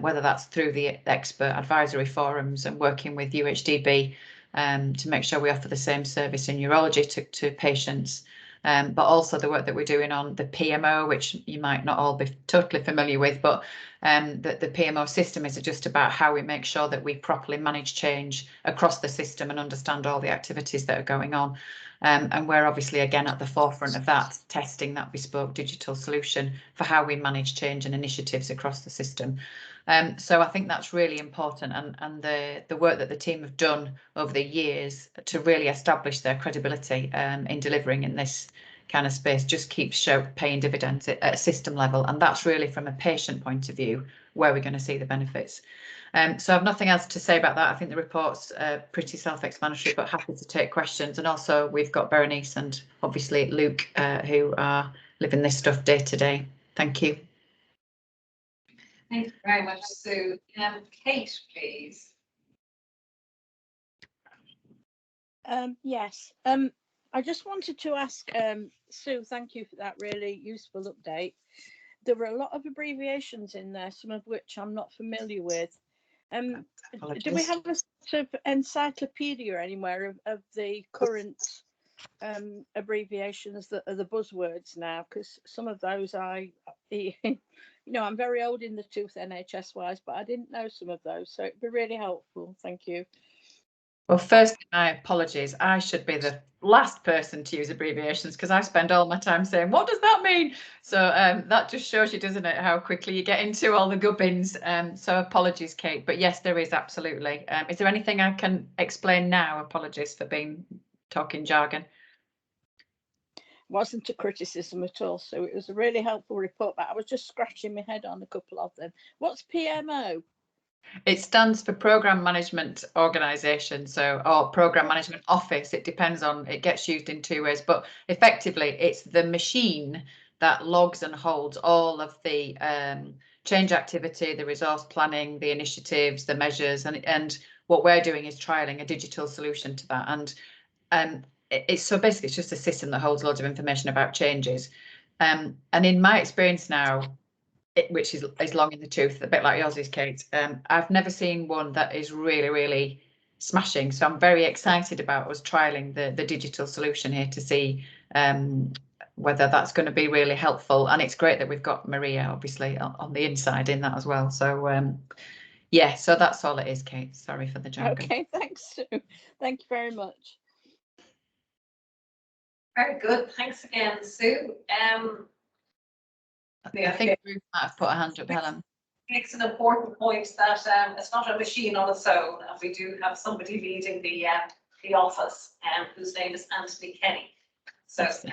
whether that's through the expert advisory forums and working with UHDB to make sure we offer the same service in urology to patients, but also the work that we're doing on the PMO, which you might not all be totally familiar with, but the PMO system is just about how we make sure that we properly manage change across the system and understand all the activities that are going on. And we're obviously, again, at the forefront of that, testing that bespoke digital solution for how we manage change and initiatives across the system. So I think that's really important, and the work that the team have done over the years to really establish their credibility in delivering in this kind of space just keeps paying dividends at a system level, and that's really from a patient point of view where we're going to see the benefits. So I've nothing else to say about that. I think the report's pretty self-explanatory, but happy to take questions. And also we've got Berenice and obviously Luke who are living this stuff day to day. Thank you. Thank you very much, Sue. Kate, please. Yes, I just wanted to ask Sue, thank you for that really useful update. There were a lot of abbreviations in there, some of which I'm not familiar with. Do we have a sort of encyclopedia anywhere of the current abbreviations that are the buzzwords now? Because some of those you know, I'm very old in the tooth NHS wise, but I didn't know some of those, so it'd be really helpful. Thank you. Well, first, my apologies. I should be the last person to use abbreviations because I spend all my time saying, what does that mean? So that just shows you, doesn't it, how quickly you get into all the gubbins. So apologies, Kate. But yes, there is absolutely. Is there anything I can explain now? Apologies for talking jargon. Wasn't a criticism at all. So it was a really helpful report, but I was just scratching my head on a couple of them. What's PMO? It stands for Programme Management Organisation, or Programme Management Office. It depends on, it gets used in two ways, but effectively it's the machine that logs and holds all of the change activity, the resource planning, the initiatives, the measures, and what we're doing is trialling a digital solution to that. And it's so basically it's just a system that holds loads of information about changes. And in my experience now, which is long in the tooth, a bit like yours is, Kate. I've never seen one that is really, really smashing. So I'm very excited about us trialling the digital solution here to see whether that's going to be really helpful. And it's great that we've got Maria, obviously, on the inside in that as well. So yeah, so that's all it is, Kate. Sorry for the jargon. Okay, thanks, Sue. Thank you very much. Very good. Thanks again, Sue. I think Ruth might have put a hand up, Helen. Makes an important point that it's not a machine on its own, and we do have somebody leading the office, whose name is Anthony Kenny. So thanks for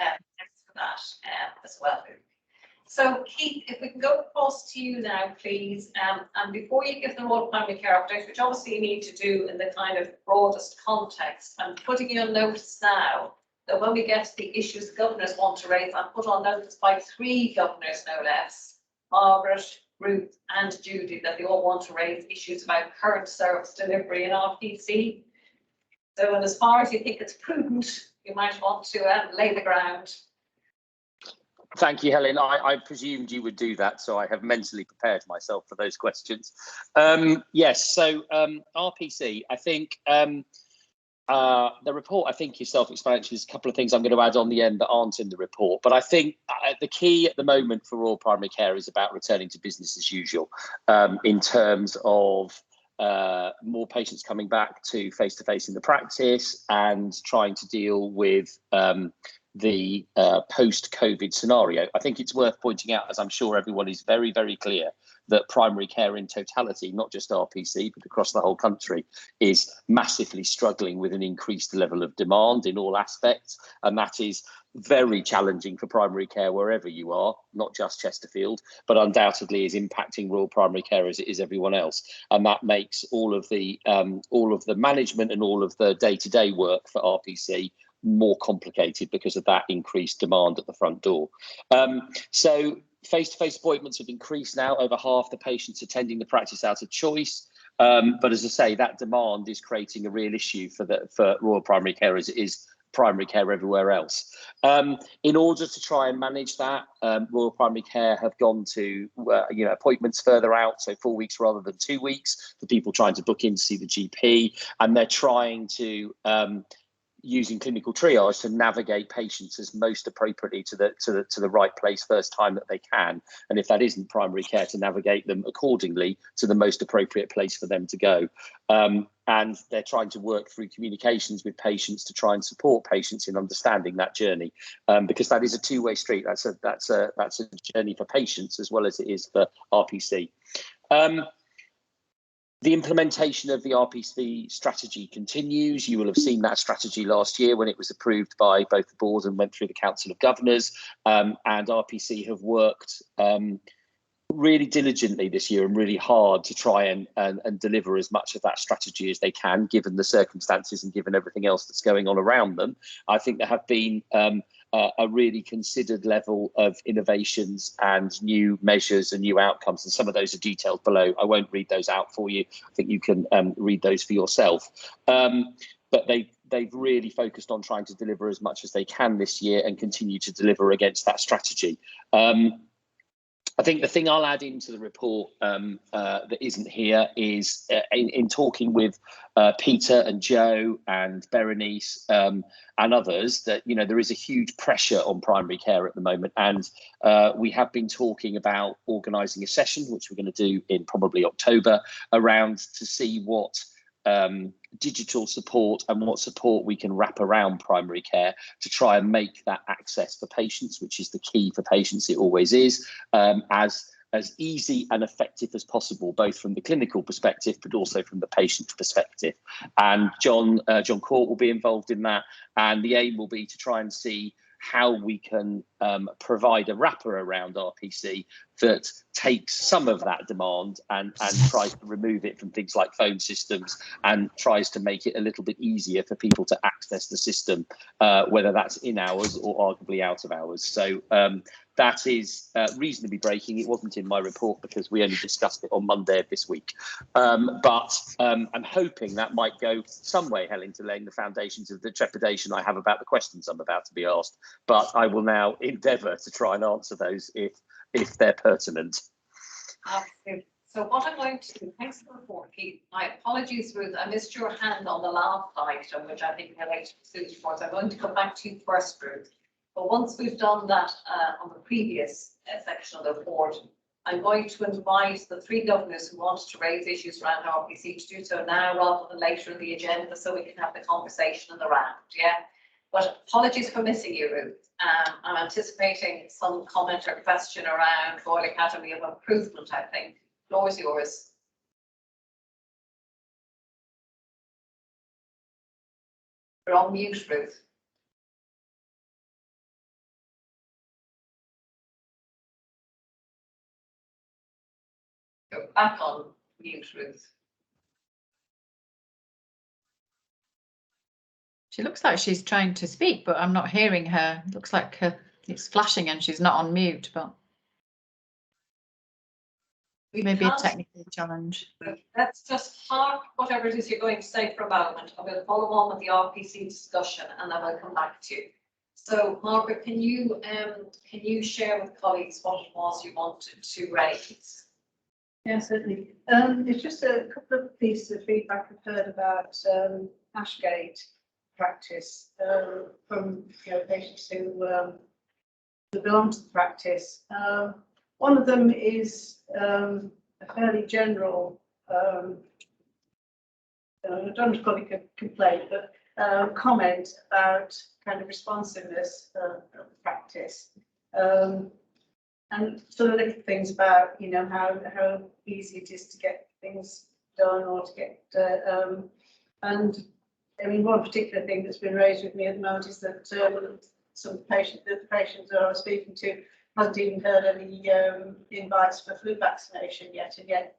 that as well. So Keith, if we can go across to you now, please, and before you give the Royal Primary Care update, which obviously you need to do in the kind of broadest context, I'm putting you on notice now that when we get to the issues the governors want to raise, I'm put on notice by 3 governors, no less, Margaret, Ruth and Judy, that they all want to raise issues about current service delivery in RPC. So, and as far as you think it's prudent, you might want to lay the ground. Thank you, Helen. I presumed you would do that, so I have mentally prepared myself for those questions. Yes, so RPC, I think the report, I think, is self-explanatory. There's a couple of things I'm going to add on the end that aren't in the report, but I think the key at the moment for Royal Primary Care is about returning to business as usual in terms of more patients coming back to face-to-face in the practice and trying to deal with the post-COVID scenario. I think it's worth pointing out, as I'm sure everyone is very, very clear, that primary care in totality, not just RPC, but across the whole country, is massively struggling with an increased level of demand in all aspects. And that is very challenging for primary care wherever you are, not just Chesterfield, but undoubtedly is impacting Royal Primary Care as it is everyone else. And that makes all of the management and all of the day-to-day work for RPC more complicated because of that increased demand at the front door. So face-to-face appointments have increased now. Over half the patients attending the practice out of choice. But as I say, that demand is creating a real issue for Royal Primary Care as it is primary care everywhere else. In order to try and manage that, Royal Primary Care have gone to appointments further out, so 4 weeks rather than 2 weeks, for people trying to book in to see the GP, and they're trying to using clinical triage to navigate patients as most appropriately to the right place first time that they can, and if that isn't primary care, to navigate them accordingly to the most appropriate place for them to go. And they're trying to work through communications with patients to try and support patients in understanding that journey, because that is a two-way street. That's a journey for patients as well as it is for RPC. The implementation of the RPC strategy continues. You will have seen that strategy last year when it was approved by both the board and went through the Council of Governors. And RPC have worked really diligently this year and really hard to try and deliver as much of that strategy as they can, given the circumstances and given everything else that's going on around them. I think there have been a really considered level of innovations and new measures and new outcomes, and some of those are detailed below. I won't read those out for you. I think you can read those for yourself. But they've really focused on trying to deliver as much as they can this year and continue to deliver against that strategy. I think the thing I'll add into the report that isn't here is in talking with Peter and Joe and Berenice and others, that, you know, there is a huge pressure on primary care at the moment, and we have been talking about organising a session, which we're going to do in probably October, around to see what digital support and what support we can wrap around primary care to try and make that access for patients, which is the key for patients, it always is, as easy and effective as possible, both from the clinical perspective but also from the patient perspective. And John Court will be involved in that, and the aim will be to try and see how we can provide a wrapper around RPC that takes some of that demand and tries to remove it from things like phone systems and tries to make it a little bit easier for people to access the system, whether that's in hours or arguably out of hours. So that is reasonably breaking. It wasn't in my report because we only discussed it on Monday of this week. But I'm hoping that might go some way, Helen, to laying the foundations of the trepidation I have about the questions I'm about to be asked. But I will now endeavour to try and answer those if they're pertinent. So what I'm going to do, thanks for the report, Keith. My apologies, Ruth, I missed your hand on the last item, which I think relates to Sue's report. I'm going to come back to you first, Ruth. But once we've done that on the previous section of the report, I'm going to invite the three governors who want to raise issues around RPC to do so now rather than later in the agenda, so we can have the conversation in the round. Yeah. But apologies for missing you, Ruth. I'm anticipating some comment or question around Royal Academy of Improvement, I think. The floor is yours. You're on mute, Ruth. You're back on mute, Ruth. She looks like she's trying to speak, but I'm not hearing her. It looks like it's flashing and she's not on mute, but maybe a technical challenge. Let's just park whatever it is you're going to say for a moment. I will follow on with the RPC discussion and then I'll come back to you. So, Margaret, can you share with colleagues what it was you wanted to raise? Yeah, certainly. It's just a couple of pieces of feedback I've heard about Ashgate practice from patients who belong to the practice. One of them is a fairly general, I don't call it a complaint, but comment about kind of responsiveness of practice. And sort of little things about, how easy it is to get things done or to get, and I mean, one particular thing that's been raised with me at the moment is that the patients that I was speaking to hasn't even heard any invites for flu vaccination yet, and yet,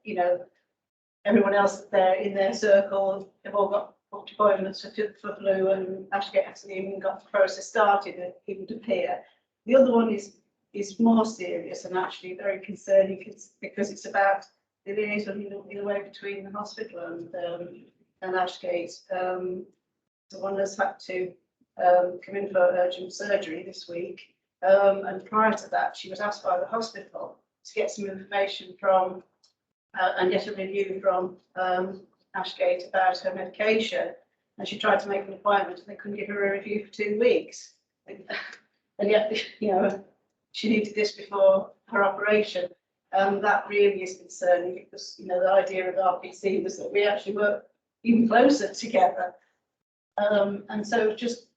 everyone else there in their circle have all got booked appointments for flu, and Ashgate hasn't even got the process started, it would appear. The other one is more serious and actually very concerning because it's about the liaison in a way between the hospital and Ashgate. So one has had to come in for urgent surgery this week, and prior to that she was asked by the hospital to get some information from and get a review from Ashgate about her medication, and she tried to make an appointment and they couldn't give her a review for 2 weeks, and yet she needed this before her operation. That really is concerning because the idea of RPC was that we actually work even closer together, and so just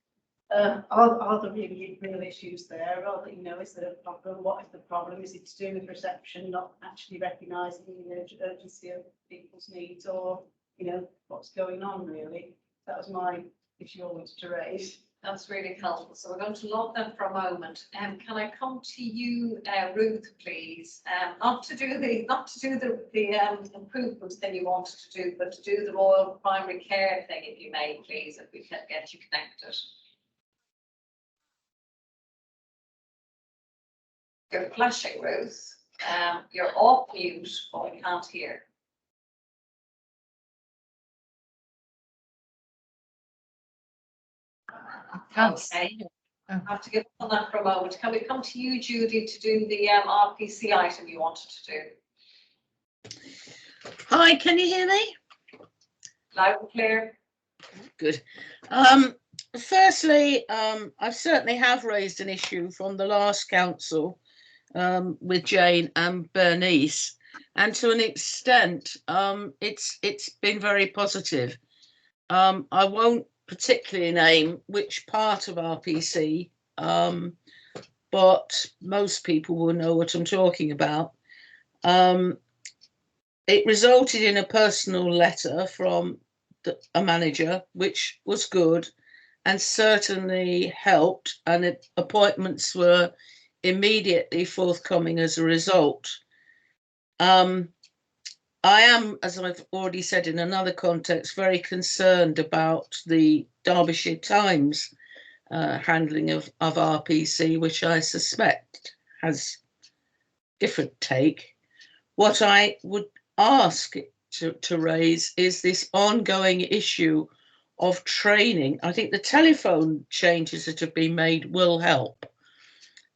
Are there really real issues there? Or, you know, is there a problem? What is the problem? Is it to do with perception, not actually recognising the urgency of people's needs, or, you know, what's going on really? That was my issue I wanted to raise. That's really helpful. So we're going to log them for a moment. Can I come to you, Ruth, please? Not to do the improvements thing you wanted to do, but to do the Royal Primary Care thing, if you may, please, if we can get you connected. You're flashing, Ruth. You're off mute, but we can't hear. Okay, I have to give on that for a moment. Can we come to you, Judy, to do the RPC item you wanted to do? Hi, can you hear me? Loud and clear. Good. Firstly, I certainly have raised an issue from the last council with Jane and Bernice, and to an extent, it's been very positive. I won't particularly name which part of RPC, but most people will know what I'm talking about. It resulted in a personal letter from a manager, which was good and certainly helped, and appointments were immediately forthcoming as a result. I am, as I've already said in another context, very concerned about the Derbyshire Times handling of RPC, which I suspect has different take. What I would ask to raise is this ongoing issue of training. I think the telephone changes that have been made will help,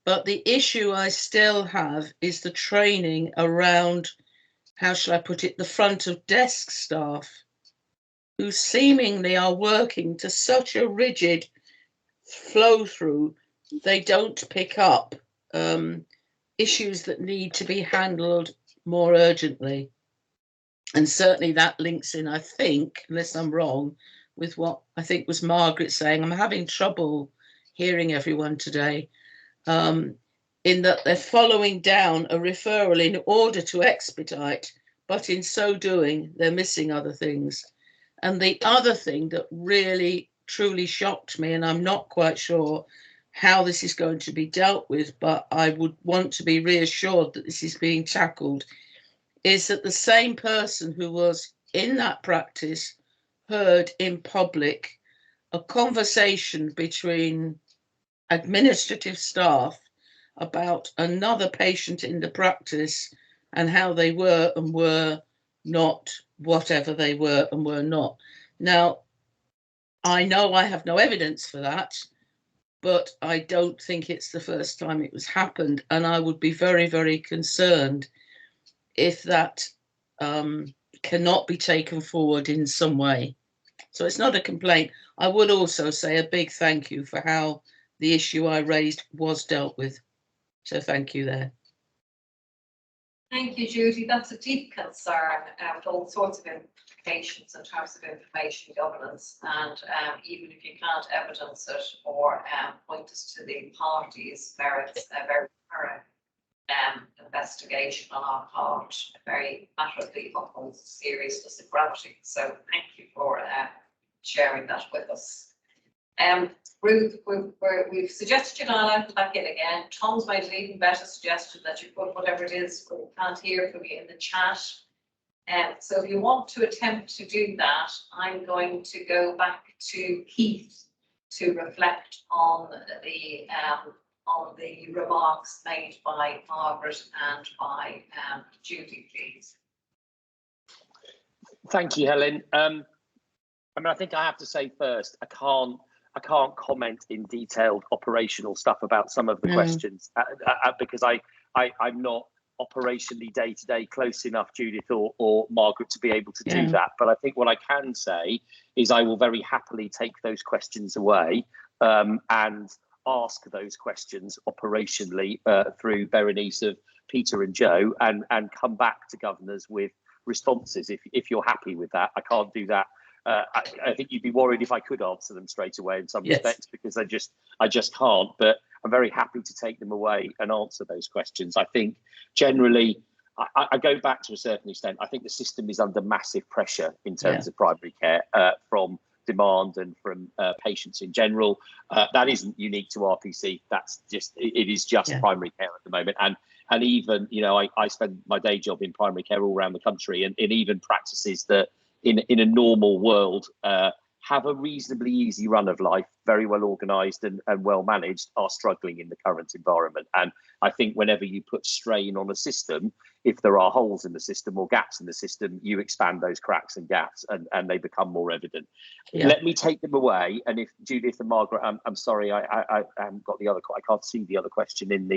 but the issue I still have is the training around, how shall I put it, the front of desk staff, who seemingly are working to such a rigid flow through, they don't pick up issues that need to be handled more urgently. And certainly that links in, I think, unless I'm wrong, with what I think was Margaret saying. I'm having trouble hearing everyone today, in that they're following down a referral in order to expedite, but in so doing, they're missing other things. And the other thing that really, truly shocked me, and I'm not quite sure how this is going to be dealt with, but I would want to be reassured that this is being tackled, is that the same person who was in that practice heard in public a conversation between administrative staff about another patient in the practice and how they were and were not whatever they were and were not. Now, I know I have no evidence for that, but I don't think it's the first time it was happened, and I would be very, very concerned if that cannot be taken forward in some way. So it's not a complaint. I would also say a big thank you for how the issue I raised was dealt with. So thank you there. Thank you, Judy. That's a deep concern with all sorts of implications in terms of information governance. And even if you can't evidence it or point us to the parties, merits a very thorough investigation on our part, very matter of the utmost seriousness and gravity. So thank you for sharing that with us. Ruth, we've suggested you dial out and back in again. Tom's made an even better suggestion that you put whatever it is we can't hear from you in the chat. So if you want to attempt to do that, I'm going to go back to Keith to reflect on the remarks made by Margaret and by Judy, please. Thank you, Helen. I mean, I think I have to say first, I can't comment in detailed operational stuff about some of the questions because I'm not operationally day to day close enough, Judith or Margaret, to be able to do that. But I think what I can say is I will very happily take those questions away and ask those questions operationally through Berenice of Peter and Joe and come back to governors with responses if you're happy with that. I can't do that I think you'd be worried if I could answer them straight away in some Yes. respects, because I just can't. But I'm very happy to take them away and answer those questions. I think generally, I go back to a certain extent. I think the system is under massive pressure in terms of primary care from demand and from patients in general. That isn't unique to RPC. That's just, it is just primary care at the moment. And even, you know, I spend my day job in primary care all around the country, and even practices that in a normal world have a reasonably easy run of life, very well organised and well managed, are struggling in the current environment. And I think whenever you put strain on a system, if there are holes in the system or gaps in the system, you expand those cracks and gaps, and they become more evident. Let me take them away. And if Judith and Margaret, I'm sorry, I haven't got the other, I can't see the other question in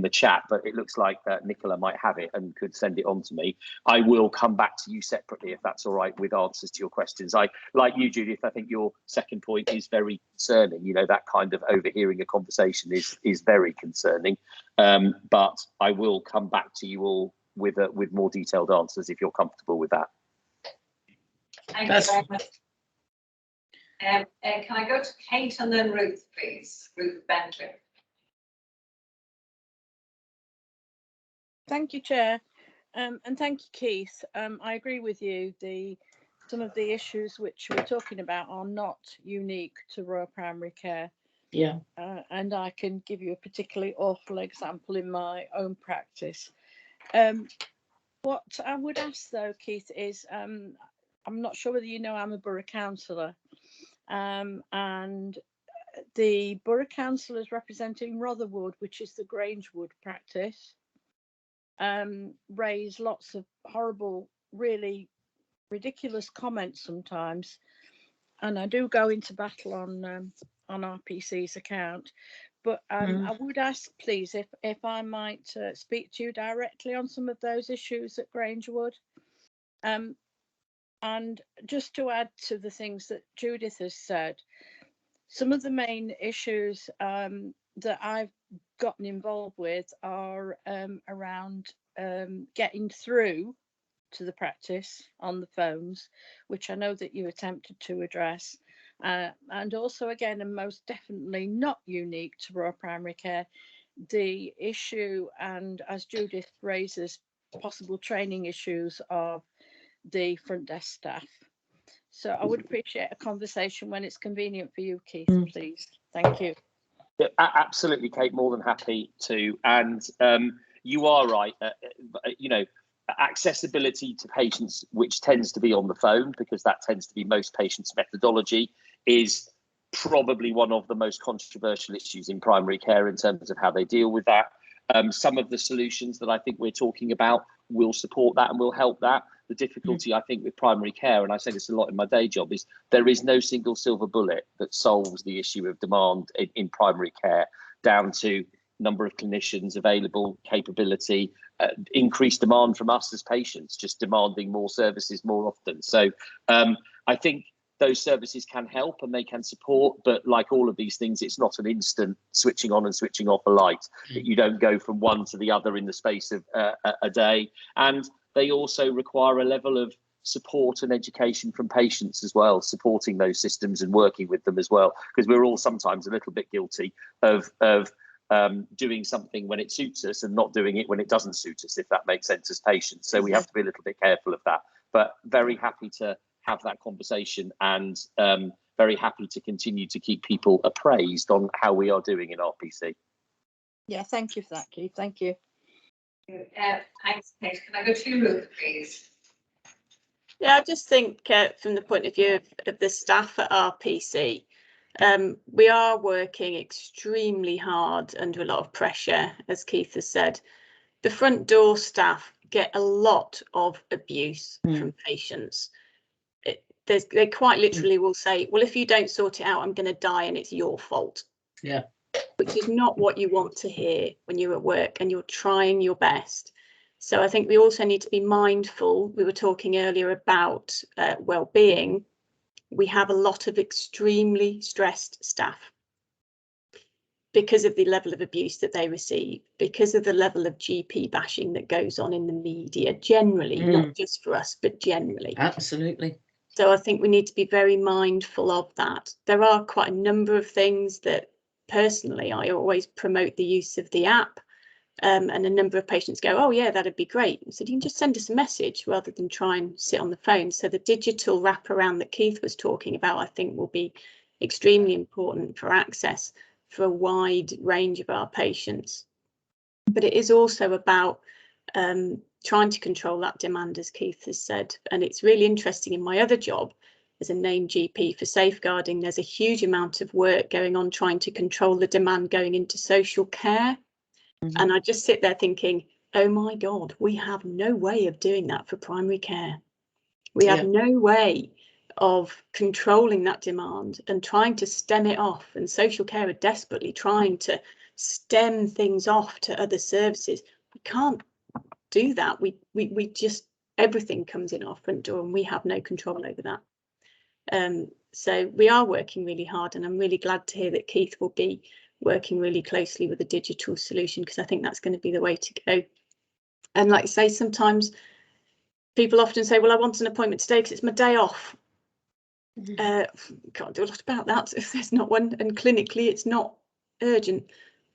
the chat, but it looks like Nicola might have it and could send it on to me. I will come back to you separately, if that's all right, with answers to your questions. Like you, Judith, I think your second point is very concerning. You know, that kind of overhearing a conversation is very concerning. But I will come back to you all with more detailed answers if you're comfortable with that. Thank you very much. Can I go to Kate and then Ruth, please? Ruth Bentley. Thank you, Chair, and thank you, Keith. I agree with you. Some of the issues which we're talking about are not unique to Royal Primary Care. Yeah. And I can give you a particularly awful example in my own practice. What I would ask though, Keith, is I'm not sure whether you know I'm a borough councillor, and the borough councillors representing Rotherwood, which is the Grangewood practice, raise lots of horrible, really ridiculous comments sometimes, and I do go into battle on RPC's account. But I would ask, please, if I might speak to you directly on some of those issues at Grangewood. And just to add to the things that Judith has said, some of the main issues that I've gotten involved with are around getting through to the practice on the phones, which I know that you attempted to address, and also, again, and most definitely not unique to Royal Primary Care, the issue, and as Judith raises, possible training issues of the front desk staff. So I would appreciate a conversation when it's convenient for you, Keith, please. Thank you. Yeah, absolutely, Kate, more than happy to. And you are right, you know, accessibility to patients, which tends to be on the phone, because that tends to be most patients' methodology, is probably one of the most controversial issues in primary care in terms of how they deal with that. Some of the solutions that I think we're talking about will support that and will help that. The difficulty, I think, with primary care, and I say this a lot in my day job, is there is no single silver bullet that solves the issue of demand in primary care, down to number of clinicians available, capability, increased demand from us as patients, just demanding more services more often. So I think those services can help and they can support, but like all of these things, it's not an instant switching on and switching off a light. You don't go from one to the other in the space of a day. And they also require a level of support and education from patients as well, supporting those systems and working with them as well, because we're all sometimes a little bit guilty of doing something when it suits us and not doing it when it doesn't suit us, if that makes sense, as patients. So we have to be a little bit careful of that. But very happy to have that conversation, and very happy to continue to keep people appraised on how we are doing in RPC. Yeah, thank you for that, Keith. Thank you. Thanks, Kate. Can I go to you, Ruth, please? Yeah, I just think from the point of view of the staff at RPC, we are working extremely hard under a lot of pressure, as Keith has said. The front door staff get a lot of abuse from patients. They quite literally will say, well, if you don't sort it out, I'm going to die and it's your fault. Yeah. Which is not what you want to hear when you're at work and you're trying your best. So I think we also need to be mindful. We were talking earlier about well-being. We have a lot of extremely stressed staff. because of the level of abuse that they receive, because of the level of GP bashing that goes on in the media generally, not just for us, but generally. Absolutely. So I think we need to be very mindful of that. There are quite a number of things that personally I always promote the use of the app, and a number of patients go, oh yeah, that'd be great. I said, you can just send us a message rather than try and sit on the phone. So the digital wraparound that Keith was talking about, I think will be extremely important for access for a wide range of our patients. But it is also about trying to control that demand, as Keith has said. And it's really interesting, in my other job as a named GP for safeguarding, there's a huge amount of work going on trying to control the demand going into social care. And I just sit there thinking, oh my God, we have no way of doing that for primary care. We have no way of controlling that demand and trying to stem it off. And social care are desperately trying to stem things off to other services. We can't do that. We just, everything comes in our front door and we have no control over that. So we are working really hard, and I'm really glad to hear that Keith will be working really closely with a digital solution, because I think that's going to be the way to go. And like I say, sometimes people often say, well, I want an appointment today because it's my day off. Can't do a lot about that if there's not one, and clinically it's not urgent.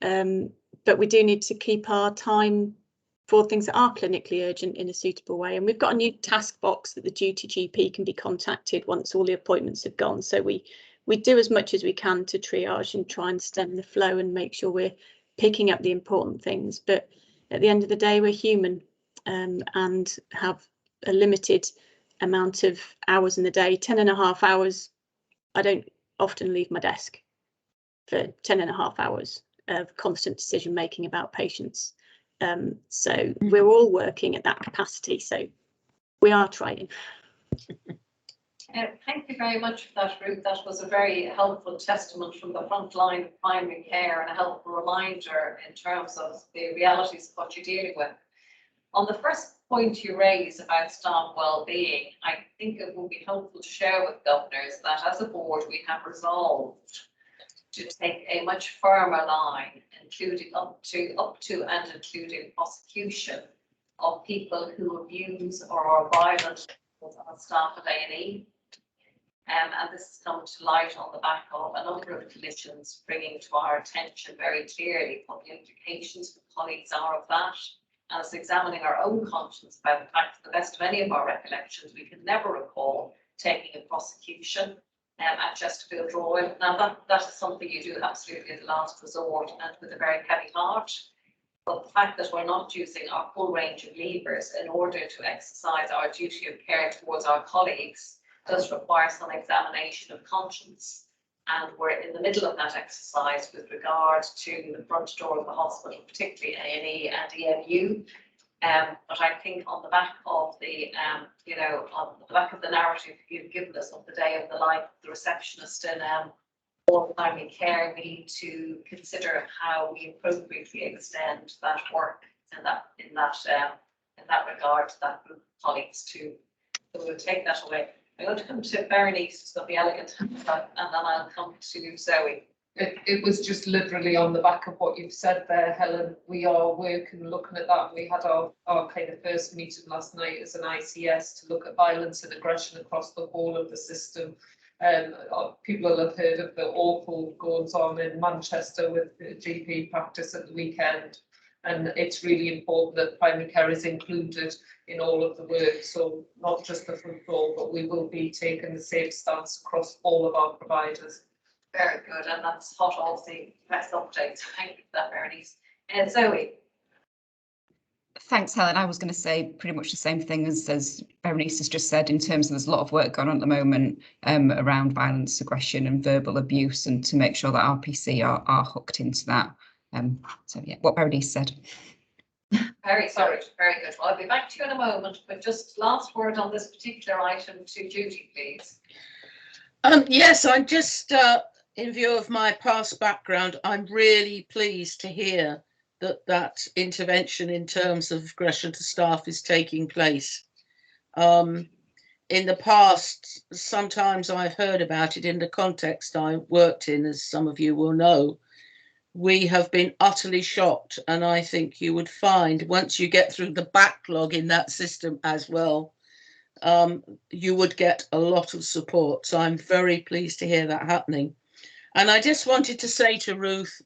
But we do need to keep our time for things that are clinically urgent in a suitable way. And we've got a new task box that the duty GP can be contacted once all the appointments have gone. So we do as much as we can to triage and try and stem the flow and make sure we're picking up the important things. But at the end of the day, we're human, and have a limited amount of hours in the day. 10.5 hours. I don't often leave my desk for 10.5 hours of constant decision making about patients. So we're all working at that capacity. So we are trying. Thank you very much for that, Ruth. That was a very helpful testament from the front line of primary care, and a helpful reminder in terms of the realities of what you're dealing with. On the first point you raised about staff well-being, I think it would be helpful to share with governors that as a board we have resolved to take a much firmer line, including up to and including prosecution of people who abuse or are violent on staff at A&E. And this has come to light on the back of a number of clinicians bringing to our attention very clearly what the implications for colleagues are of that. And it's examining our own conscience about the fact, to the best of any of our recollections, we can never recall taking a prosecution at Chesterfield Royal. Now that is something you do absolutely as a last resort and with a very heavy heart. But the fact that we're not using our full range of levers in order to exercise our duty of care towards our colleagues does require some examination of conscience. And we're in the middle of that exercise with regard to the front door of the hospital, particularly A&E and EMU. But I think on the back of the, on the back of the narrative you've given us of the day of the life of the receptionist in all primary care, we need to consider how we appropriately extend that work in that regard to that group of colleagues too. So we'll take that away. I'm going to come to Berenice, who's got the elegant hand, and then I'll come to Zoe. It was just literally on the back of what you've said there, Helen. We are working, looking at that. We had our kind of first meeting last night as an ICS to look at violence and aggression across the whole of the system. People will have heard of the awful goings on in Manchester with the GP practice at the weekend. And it's really important that primary care is included in all of the work. So not just the front door, but we will be taking the same stance across all of our providers. Very good, and that's hot off the press updates. Thank you for that, Berenice. And Zoe. Thanks, Helen. I was going to say pretty much the same thing as Berenice has just said, in terms of there's a lot of work going on at the moment around violence, aggression and verbal abuse, and to make sure that RPC are hooked into that. So yeah, what Berenice said. Very sorry, very good. Well, I'll be back to you in a moment, but just last word on this particular item to Judy, please. Yes, I'm just, in view of my past background, I'm really pleased to hear that intervention in terms of aggression to staff is taking place. In the past, sometimes I've heard about it in the context I worked in, as some of you will know. we have been utterly shocked. And I think you would find once you get through the backlog in that system as well, you would get a lot of support. So I'm very pleased to hear that happening. And I just wanted to say to Ruth,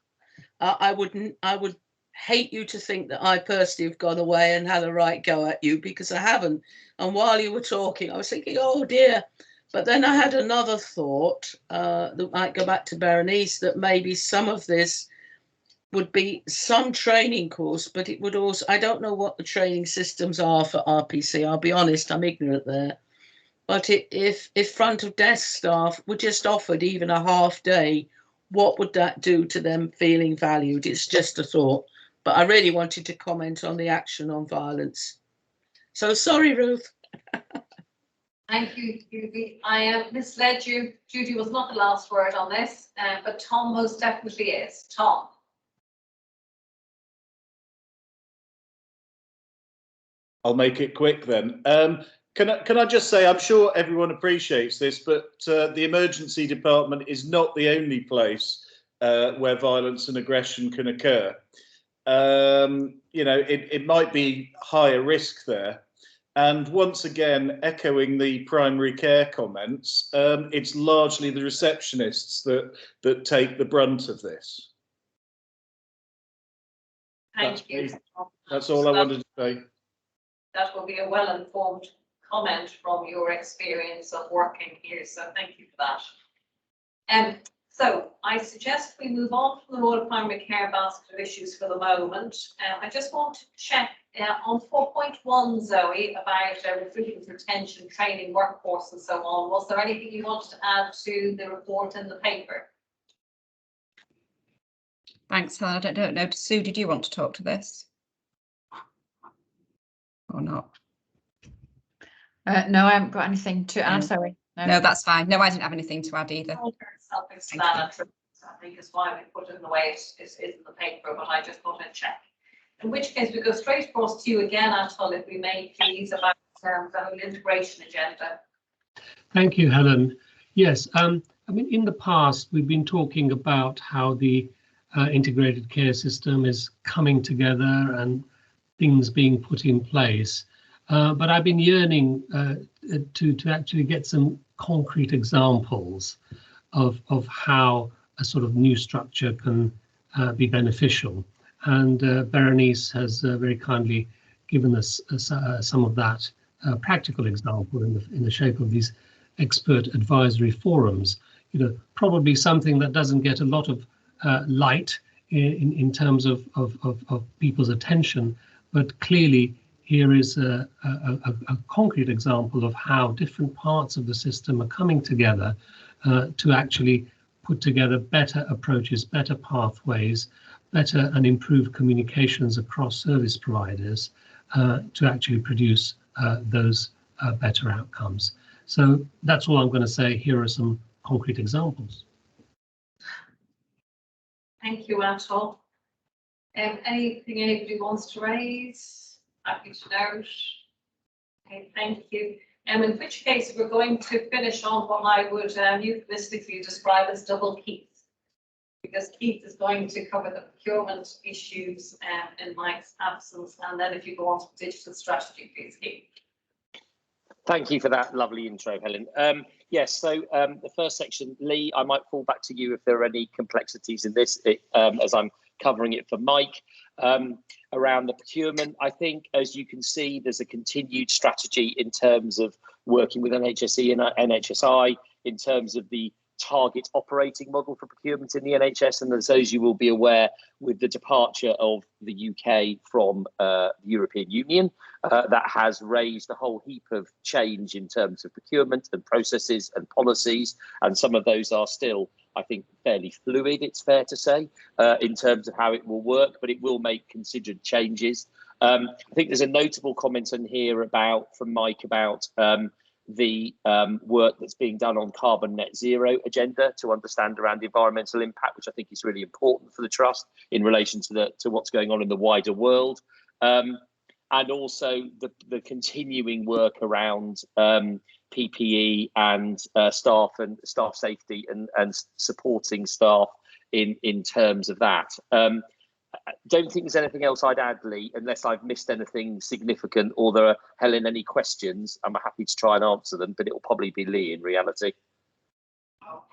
I would hate you to think that I personally have gone away and had a right go at you, because I haven't. And while you were talking, I was thinking, oh dear. But then I had another thought that might go back to Berenice, that maybe some of this would be some training course, but it would also, I don't know what the training systems are for RPC. I'll be honest, I'm ignorant there. But if front of desk staff were just offered even a half day, what would that do to them feeling valued? It's just a thought. But I really wanted to comment on the action on violence. So sorry, Ruth. Thank you, Judy. I misled you. Judy was not the last word on this, but Tom most definitely is. Tom. I'll make it quick then. Can I just say, I'm sure everyone appreciates this, but the emergency department is not the only place where violence and aggression can occur. You know, it might be higher risk there. And once again, echoing the primary care comments, it's largely the receptionists that take the brunt of this. Thank you. That's all I wanted to say. That will be a well-informed comment from your experience of working here, so thank you for that. So I suggest we move on from the Royal Primary Care basket of issues for the moment. I just want to check on 4.1, Zoe, about recruitment, retention, training, workforce and so on. Was there anything you wanted to add to the report in the paper? Thanks, Helen. I don't know. Sue, did you want to talk to this? Or not? No, I haven't got anything to add, sorry. No, that's fine. No, I didn't have anything to add either. Self-explanatory, I think is why we put it in the way it is in the paper, but I just thought I'd check. In which case we go straight across to you again, Atul, if we may, please, about the whole integration agenda. Thank you, Helen. Yes, I mean, in the past, we've been talking about how the integrated care system is coming together and things being put in place. But I've been yearning to actually get some concrete examples of how a sort of new structure can be beneficial. And Berenice has very kindly given us some of that practical example in the shape of these expert advisory forums. You know, probably something that doesn't get a lot of light in terms of people's attention, but clearly here is a concrete example of how different parts of the system are coming together to actually put together better approaches, better pathways, better and improved communications across service providers to actually produce those better outcomes. So that's all I'm going to say. Here are some concrete examples. Thank you, Atul. Anything anybody wants to raise? Happy to note. Okay, thank you. In which case we're going to finish on what I would euphemistically describe as double Keith, because Keith is going to cover the procurement issues in Mike's absence, and then if you go on to digital strategy, please, Keith. Thank you for that lovely intro, Helen. Yes, so the first section, Lee, I might fall back to you if there are any complexities in this, as I'm covering it for Mike. Around the procurement, I think, as you can see, there's a continued strategy in terms of working with NHSE and NHSI in terms of the target operating model for procurement in the NHS. And as those you will be aware, with the departure of the UK from the European Union, that has raised a whole heap of change in terms of procurement and processes and policies. And some of those are still, I think, fairly fluid, it's fair to say, in terms of how it will work, but it will make considered changes. I think there's a notable comment in here from Mike about the work that's being done on carbon net zero agenda to understand around the environmental impact, which I think is really important for the trust in relation to what's going on in the wider world. And also the continuing work around PPE and staff safety and supporting staff in terms of that. Don't think there's anything else I'd add, Lee, unless I've missed anything significant or there are, Helen, any questions. I'm happy to try and answer them, but it will probably be Lee in reality.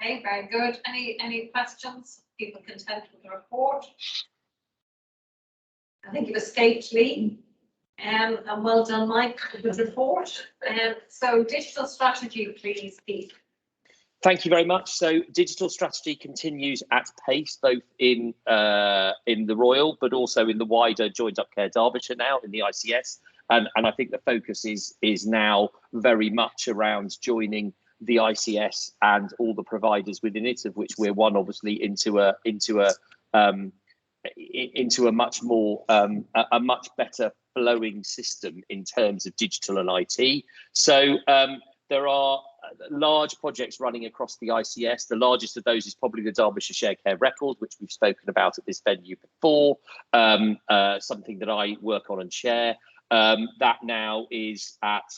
Okay, very good. Any questions? People content with the report? I think you've escaped, Lee. And well done, Mike, with the report. So digital strategy, please, Keith. Thank you very much. So digital strategy continues at pace, both in the Royal, but also in the wider Joined Up Care Derbyshire now in the ICS. And I think the focus is now very much around joining the ICS and all the providers within it, of which we're one, obviously, into a much more a much better flowing system in terms of digital and IT. So there are large projects running across the ICS. The largest of those is probably the Derbyshire Shared Care Record, which we've spoken about at this venue before, something that I work on and share. That now is at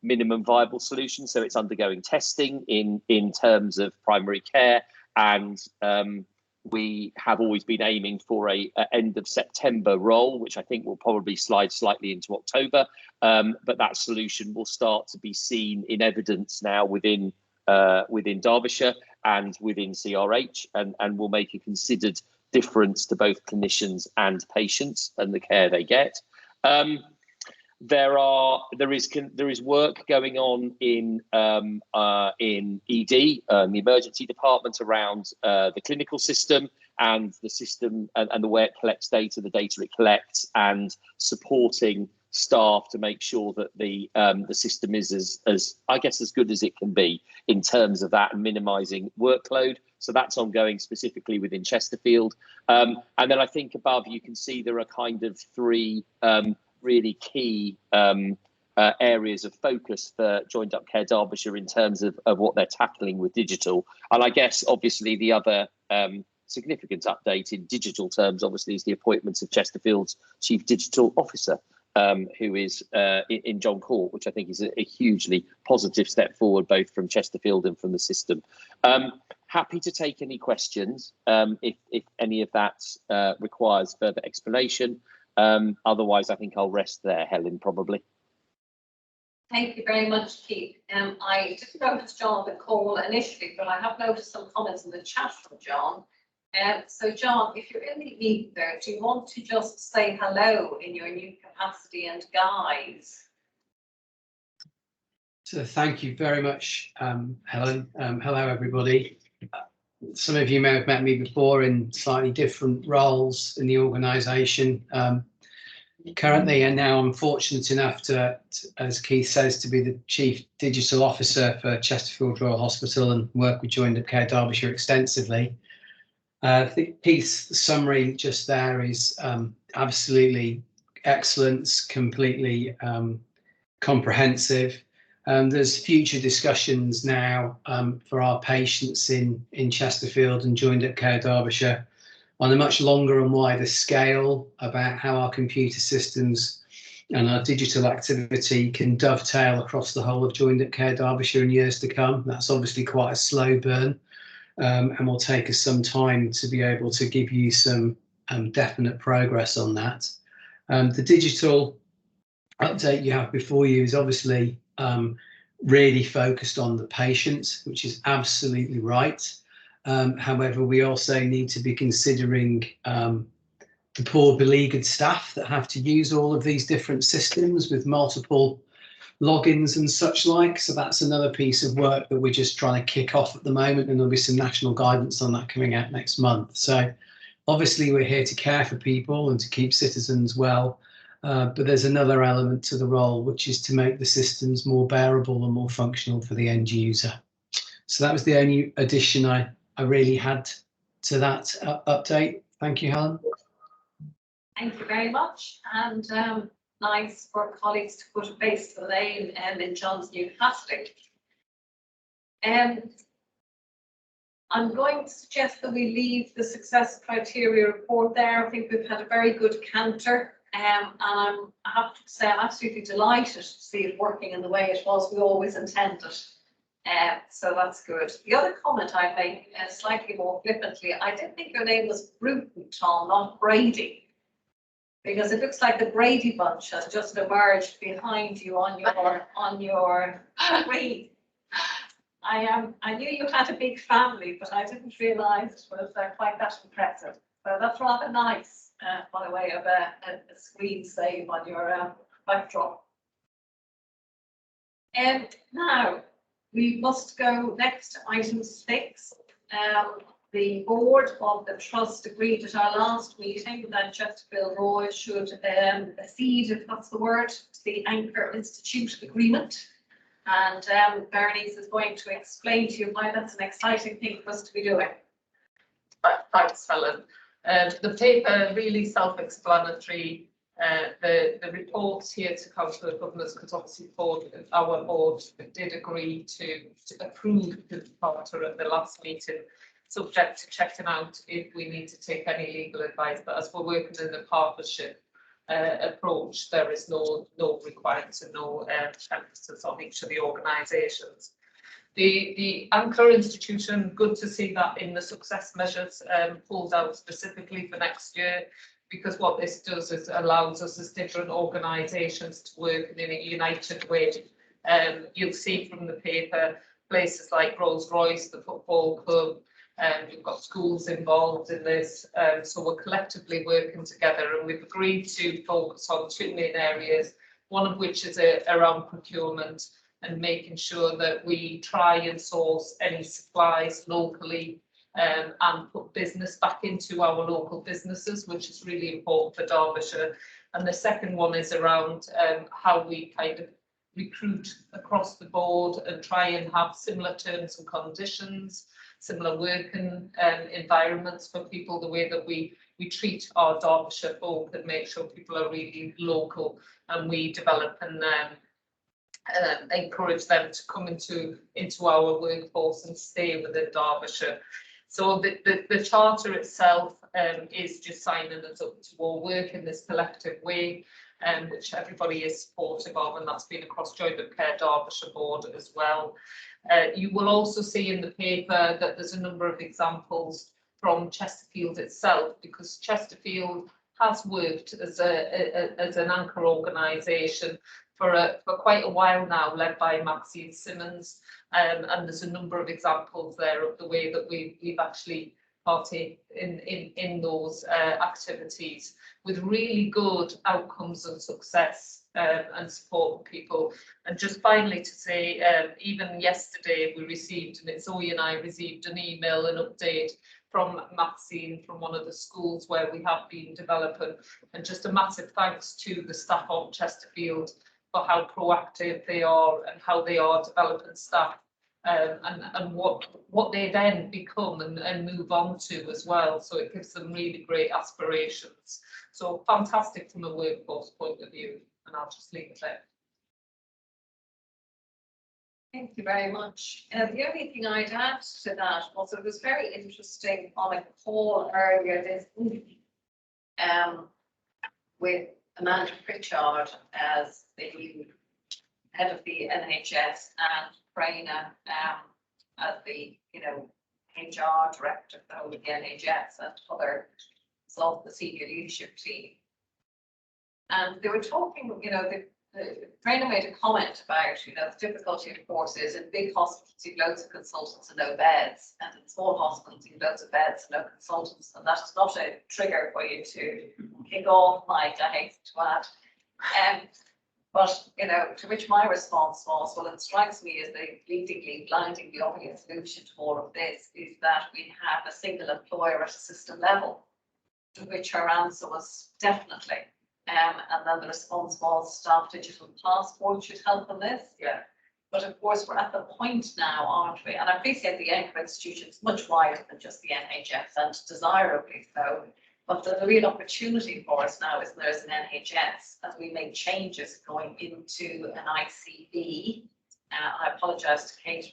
minimum viable solution, so it's undergoing testing in terms of primary care, and we have always been aiming for a end of September roll, which I think will probably slide slightly into October. But that solution will start to be seen in evidence now within Derbyshire and within CRH, and will make a considered difference to both clinicians and patients and the care they get. There is work going on in ED, the emergency department, around the clinical system and the system and the way it collects data, the data it collects, and supporting staff to make sure that the system is as I guess as good as it can be in terms of that and minimising workload. So that's ongoing specifically within Chesterfield. And then I think above you can see there are kind of three really key areas of focus for Joined Up Care Derbyshire in terms of what they're tackling with digital. And I guess obviously the other significant update in digital terms obviously is the appointment of Chesterfield's Chief Digital Officer, who is in John Court, which I think is a hugely positive step forward, both from Chesterfield and from the system. Happy to take any questions if any of that requires further explanation. Otherwise, I think I'll rest there, Helen, probably. Thank you very much, Keith. I didn't notice John on the call initially, but I have noticed some comments in the chat from John. So John, if you're in the meeting there, do you want to just say hello in your new capacity and guise? So thank you very much, Helen. Hello, everybody. Some of you may have met me before in slightly different roles in the organisation. Currently, and now I'm fortunate enough to, as Keith says, to be the Chief Digital Officer for Chesterfield Royal Hospital and work with Joined Up Care Derbyshire extensively. I think Keith's summary just there is absolutely excellent, completely comprehensive. There's future discussions now for our patients in Chesterfield and Joined Up Care Derbyshire on a much longer and wider scale about how our computer systems and our digital activity can dovetail across the whole of Joined Up Care Derbyshire in years to come. That's obviously quite a slow burn, and will take us some time to be able to give you some definite progress on that. The digital update you have before you is obviously really focused on the patient, which is absolutely right. However, we also need to be considering the poor beleaguered staff that have to use all of these different systems with multiple logins and such like. So that's another piece of work that we're just trying to kick off at the moment, and there'll be some national guidance on that coming out next month. So obviously we're here to care for people and to keep citizens well, but there's another element to the role, which is to make the systems more bearable and more functional for the end user. So that was the only addition I really had to that update. Thank you, Helen. Thank you very much. And nice for colleagues to put a face to the name in John's new capacity. I'm going to suggest that we leave the success criteria report there. I think we've had a very good canter, and I have to say I'm absolutely delighted to see it working in the way it was we always intended. So that's good. The other comment I make, slightly more flippantly, I did think your name was Bruton, Tom, not Brady. Because it looks like the Brady Bunch has just emerged behind you on your screen. I knew you had a big family, but I didn't realise it was quite that impressive. So that's rather nice, by way of a screen save on your backdrop. And now we must go next to item 6. The board of the trust agreed at our last meeting that Chesterfield Roy should accede, if that's the word, to the Anchor Institute agreement. And Bernice is going to explain to you why that's an exciting thing for us to be doing. Thanks, Helen. The paper really self-explanatory. The reports here to Council of Governors, because obviously our board did agree to approve the charter at the last meeting, subject to checking out if we need to take any legal advice. But as we're working in the partnership approach, there is no requirement and no emphasis on each of the organisations. The Anchor Institution, good to see that in the success measures pulled out specifically for next year, because what this does is allows us as different organisations to work in a united way. You'll see from the paper places like Rolls-Royce, the football club, we've got schools involved in this, so we're collectively working together, and we've agreed to focus on 2 main areas, one of which is around procurement and making sure that we try and source any supplies locally and put business back into our local businesses, which is really important for Derbyshire. And the second one is around how we kind of recruit across the board and try and have similar terms and conditions, similar working environments for people, the way that we treat our Derbyshire folk and make sure people are really local, and we develop and encourage them to come into our workforce and stay within Derbyshire. So the charter itself is just signing us up to all work in this collective way, which everybody is supportive of, and that's been across Joint of Care Derbyshire Board as well. You will also see in the paper that there's a number of examples from Chesterfield itself, because Chesterfield has worked as an anchor organisation for quite a while now, led by Maxine Simmons, and there's a number of examples there of the way that we've actually partaken in those activities with really good outcomes and success and support for people. And just finally to say, even yesterday we received, and it's Zoe and I received an email, an update from Maxine from one of the schools where we have been developing, and just a massive thanks to the staff of Chesterfield for how proactive they are and how they are developing staff and what they then become and move on to as well. So it gives them really great aspirations. So fantastic from a workforce point of view, and I'll just leave it there. Thank you very much. The only thing I'd add to that was it was very interesting on a call earlier this week with Amanda Pritchard as the head of the NHS and Prana as the HR director for the whole of the NHS and other of the senior leadership team. And they were talking, Prana made a comment about, the difficulty of course is in big hospitals you've loads of consultants and no beds, and in small hospitals you've loads of beds and no consultants, and that is not a trigger for you to kick off, Mike, I hate to add. But to which my response was, well, it strikes me as the bleedingly, blindingly obvious solution to all of this is that we have a single employer at a system level, to which her answer was definitely. And then the response was staff digital passport should help in this. Yeah. But of course, we're at the point now, aren't we? And I appreciate the Anchor Institution is much wider than just the NHS, and desirably so. But the real opportunity for us now is there's an NHS as we make changes going into an ICB. I apologise to Kate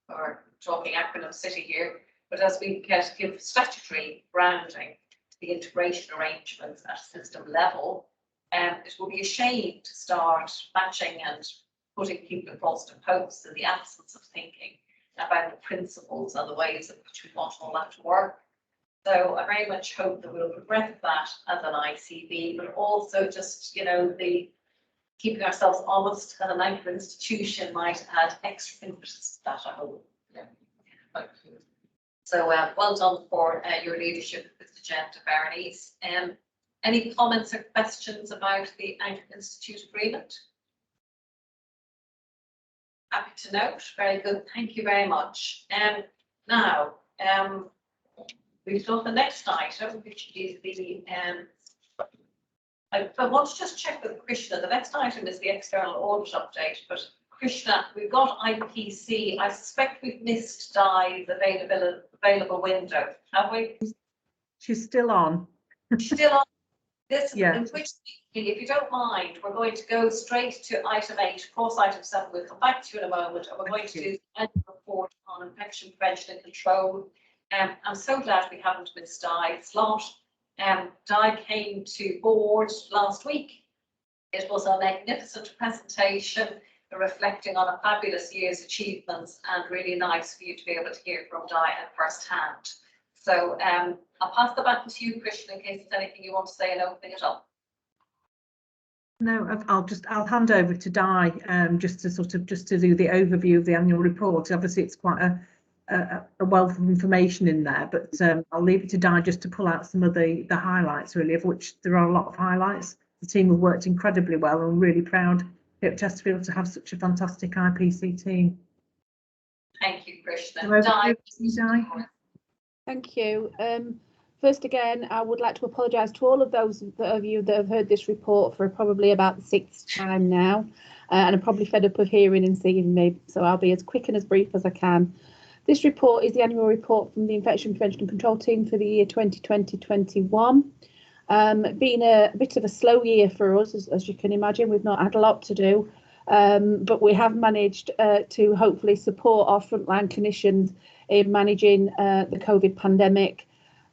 for talking acronym city here, but as we give statutory grounding to the integration arrangements at system level, it will be a shame to start matching and putting people across to posts in the absence of thinking about the principles and the ways in which we want all that to work. So I very much hope that we'll progress that as an ICB, but also just, you know, the keeping ourselves honest as an anchor institution might add extra impetus to that, I hope. Thank you. So well done for your leadership with the agenda, Berenice. Any comments or questions about the Anchor Institute agreement? Happy to note. Very good. Thank you very much. Now, we've got the next item, which is the I want to just check with Krishna. The next item is the external audit update, but Krishna, we've got IPC. I suspect we've missed Di's available window, have we? She's still on. Still on. This, Yeah. in which, if you don't mind, we're going to go straight to item 8, of course, item 7. We'll come back to you in a moment, and we're going to do the annual report on infection prevention and control. I'm so glad we haven't missed Di's slot. Di came to board last week. It was a magnificent presentation reflecting on a fabulous year's achievements, and really nice for you to be able to hear from Di at first hand. So I'll pass the baton to you, Christian, in case there's anything you want to say and opening it up. No, I'll hand over to Di just to do the overview of the annual report. Obviously, it's quite a wealth of information in there, but I'll leave it to Di just to pull out some of the highlights, really, of which there are a lot of highlights. The team have worked incredibly well, and I'm really proud at Chesterfield to have such a fantastic IPC team. Thank you, Krishna. Di. Thank you. First, again, I would like to apologise to all of those of you that have heard this report for probably about the 6th time now, and are probably fed up of hearing and seeing me, so I'll be as quick and as brief as I can. This report is the annual report from the Infection Prevention and Control Team for the year 2020-21. Been a bit of a slow year for us, as you can imagine. We've not had a lot to do, but we have managed to hopefully support our frontline clinicians in managing the COVID pandemic.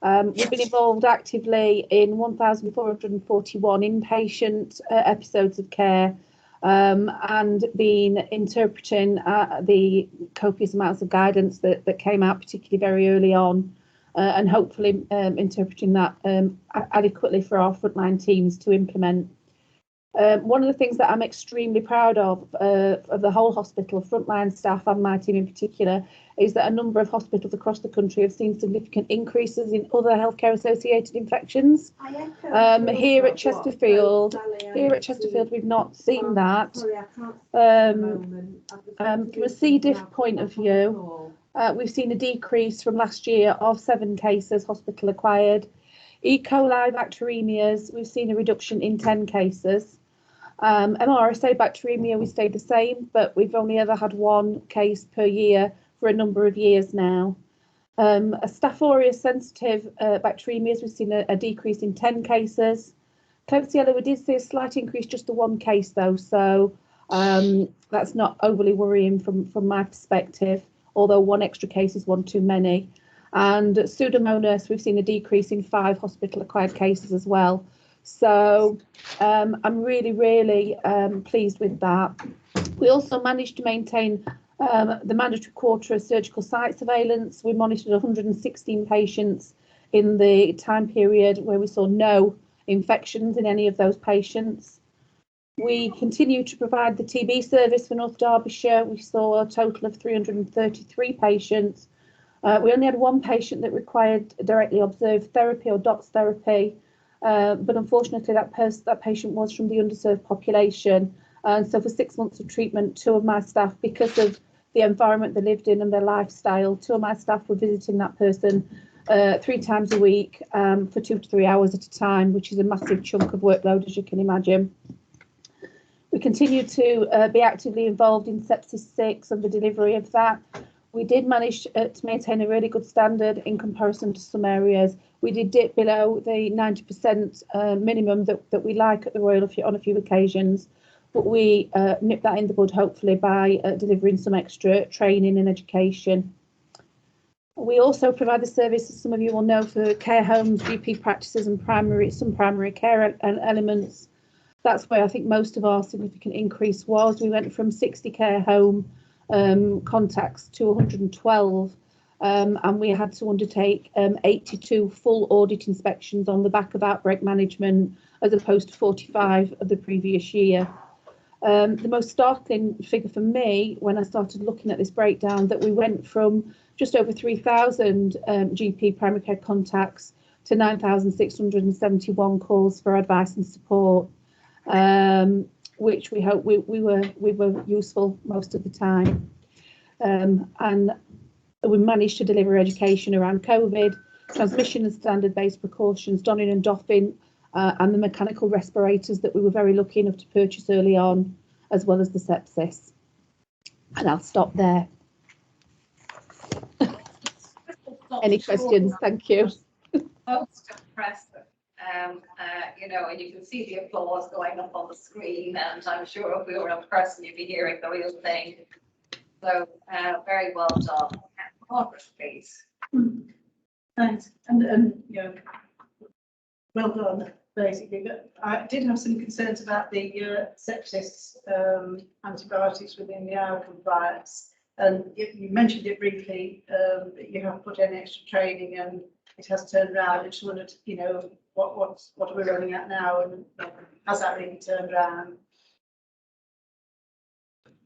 We've been involved actively in 1,441 inpatient episodes of care, and been interpreting the copious amounts of guidance that came out, particularly very early on, and hopefully interpreting that adequately for our frontline teams to implement. One of the things that I'm extremely proud of the whole hospital, frontline staff and my team in particular, is that a number of hospitals across the country have seen significant increases in other healthcare associated infections. Here at Chesterfield, we've not seen that. From a C. diff point of view, we've seen a decrease from last year of 7 cases hospital acquired. E. coli bacteremias, we've seen a reduction in 10 cases. MRSA bacteremia, we stayed the same, but we've only ever had 1 case per year for a number of years now. A Staph aureus sensitive bacteremias, we've seen a decrease in 10 cases. Klebsiella, we did see a slight increase, just the 1 case though, so that's not overly worrying from my perspective, although 1 extra case is 1 too many. And Pseudomonas, we've seen a decrease in 5 hospital acquired cases as well. So I'm really pleased with that. We also managed to maintain the mandatory quarter of surgical site surveillance. We monitored 116 patients in the time period where we saw no infections in any of those patients. We continue to provide the TB service for North Derbyshire. We saw a total of 333 patients. We only had 1 patient that required directly observed therapy or DOCS therapy, but unfortunately that patient was from the underserved population. And so for 6 months of treatment, 2 of my staff, because of the environment they lived in and their lifestyle, 2 of my staff were visiting that person 3 times a week for 2 to 3 hours at a time, which is a massive chunk of workload, as you can imagine. We continue to be actively involved in sepsis 6 and the delivery of that. We did manage to maintain a really good standard in comparison to some areas. We did dip below the 90% minimum that we like at the Royal on a few occasions, but we nipped that in the bud hopefully by delivering some extra training and education. We also provide the service, as some of you will know, for care homes, GP practices and some primary care elements. That's where I think most of our significant increase was. We went from 60 care home contacts to 112, and we had to undertake 82 full audit inspections on the back of outbreak management, as opposed to 45 of the previous year. The most startling figure for me, when I started looking at this breakdown, that we went from just over 3,000 GP primary care contacts to 9,671 calls for advice and support, which we hope we were useful most of the time. And we managed to deliver education around COVID, transmission and standard-based precautions, donning and doffing, and the mechanical respirators that we were very lucky enough to purchase early on, as well as the sepsis. And I'll stop there. Any questions? Thank you. Most impressive. You know, and you can see the applause going up on the screen, and I'm sure if we were in person, you'd be hearing the real thing. So very well done. Margaret, please. Thanks, and you know, well done, basically. But I did have some concerns about the sepsis antibiotics within the hour compliance, and you mentioned it briefly, that you have put in extra training and it has turned around. I just wondered, you know, what are we running at now, and has that really turned around?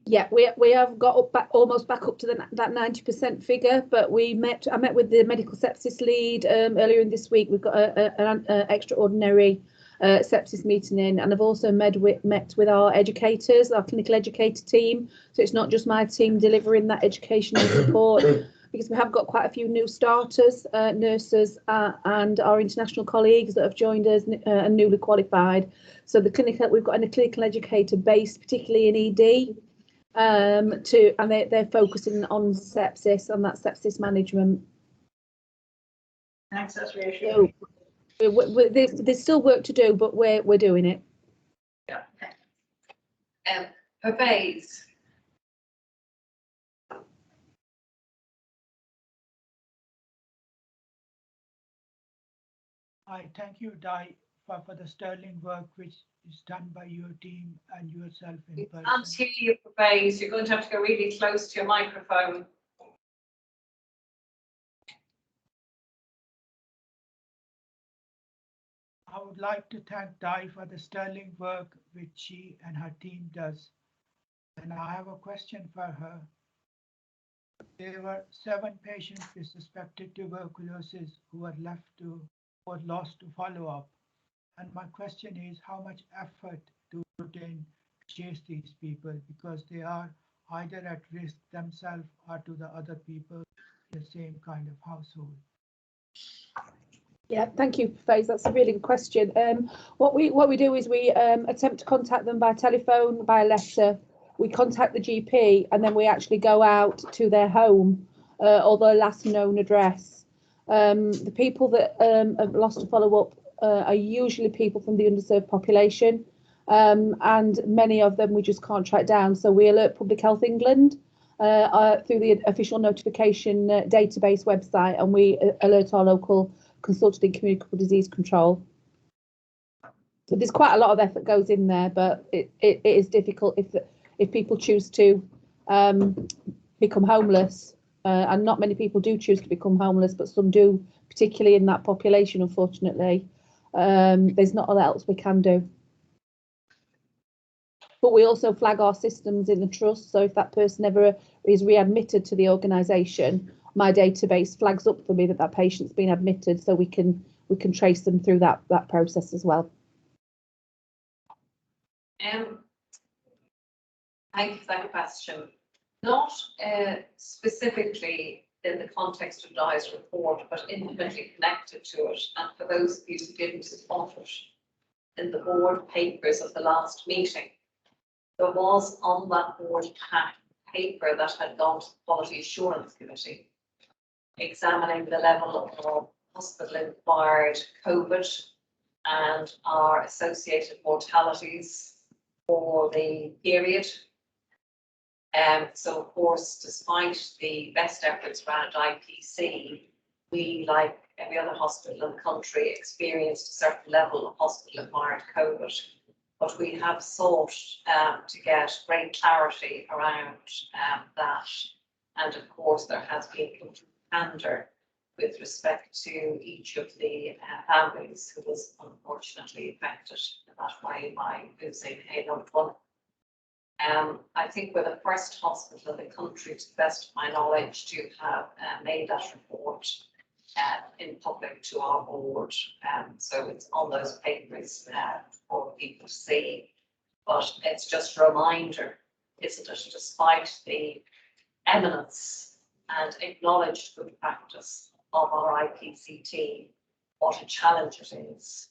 Yeah, we have got almost back up to that 90% figure, but I met with the medical sepsis lead earlier in this week. We've got an extraordinary sepsis meeting in, and I've also met with our educators, our clinical educator team. So it's not just my team delivering that educational support, because we have got quite a few new starters, nurses, and our international colleagues that have joined us and newly qualified. So we've got a clinical educator based particularly in ED. And they're focusing on sepsis and that sepsis management. Thanks, that's reassuring. So, there's still work to do, but we're doing it. Yeah. Pervez. I thank you, Di, for the sterling work which is done by your team and yourself in person. Can't hear you, Pervez. You're going to have to go really close to your microphone. I would like to thank Di for the sterling work which she and her team does. And I have a question for her. There were 7 patients with suspected tuberculosis who were lost to follow up. And my question is, how much effort do you put in to chase these people, because they are either at risk themselves or to the other people in the same kind of household? Yeah, thank you, Faze. That's a really good question. What we do is we attempt to contact them by telephone, by letter. We contact the GP, and then we actually go out to their home or their last known address. The people that have lost to follow up are usually people from the underserved population, and many of them we just can't track down. So we alert Public Health England through the official notification database website, and we alert our local consultant in communicable disease control. So there's quite a lot of effort goes in there, but it is difficult if people choose to become homeless, and not many people do choose to become homeless, but some do, particularly in that population, unfortunately. There's not a lot else we can do. But we also flag our systems in the trust, so if that person ever is readmitted to the organisation, my database flags up for me that patient's been admitted, so we can trace them through that process as well. Thank you for that question. Not specifically in the context of Di's report, but intimately connected to it. And for those of you who didn't spot it, in the board papers of the last meeting, there was on that board paper that had gone to the Quality Assurance Committee, examining the level of hospital-acquired COVID and our associated mortalities for the period. So of course, despite the best efforts around IPC, we, like every other hospital in the country, experienced a certain level of hospital-acquired COVID. but we have sought to get great clarity around that. And of course, there has been candor with respect to each of the families who was unfortunately affected in that way by losing a loved one. I think we're the first hospital in the country, to the best of my knowledge, to have made that report in public to our board. So it's on those papers for people to see. But it's just a reminder, isn't it, despite the eminence and acknowledged good practice of our IPC team, what a challenge it is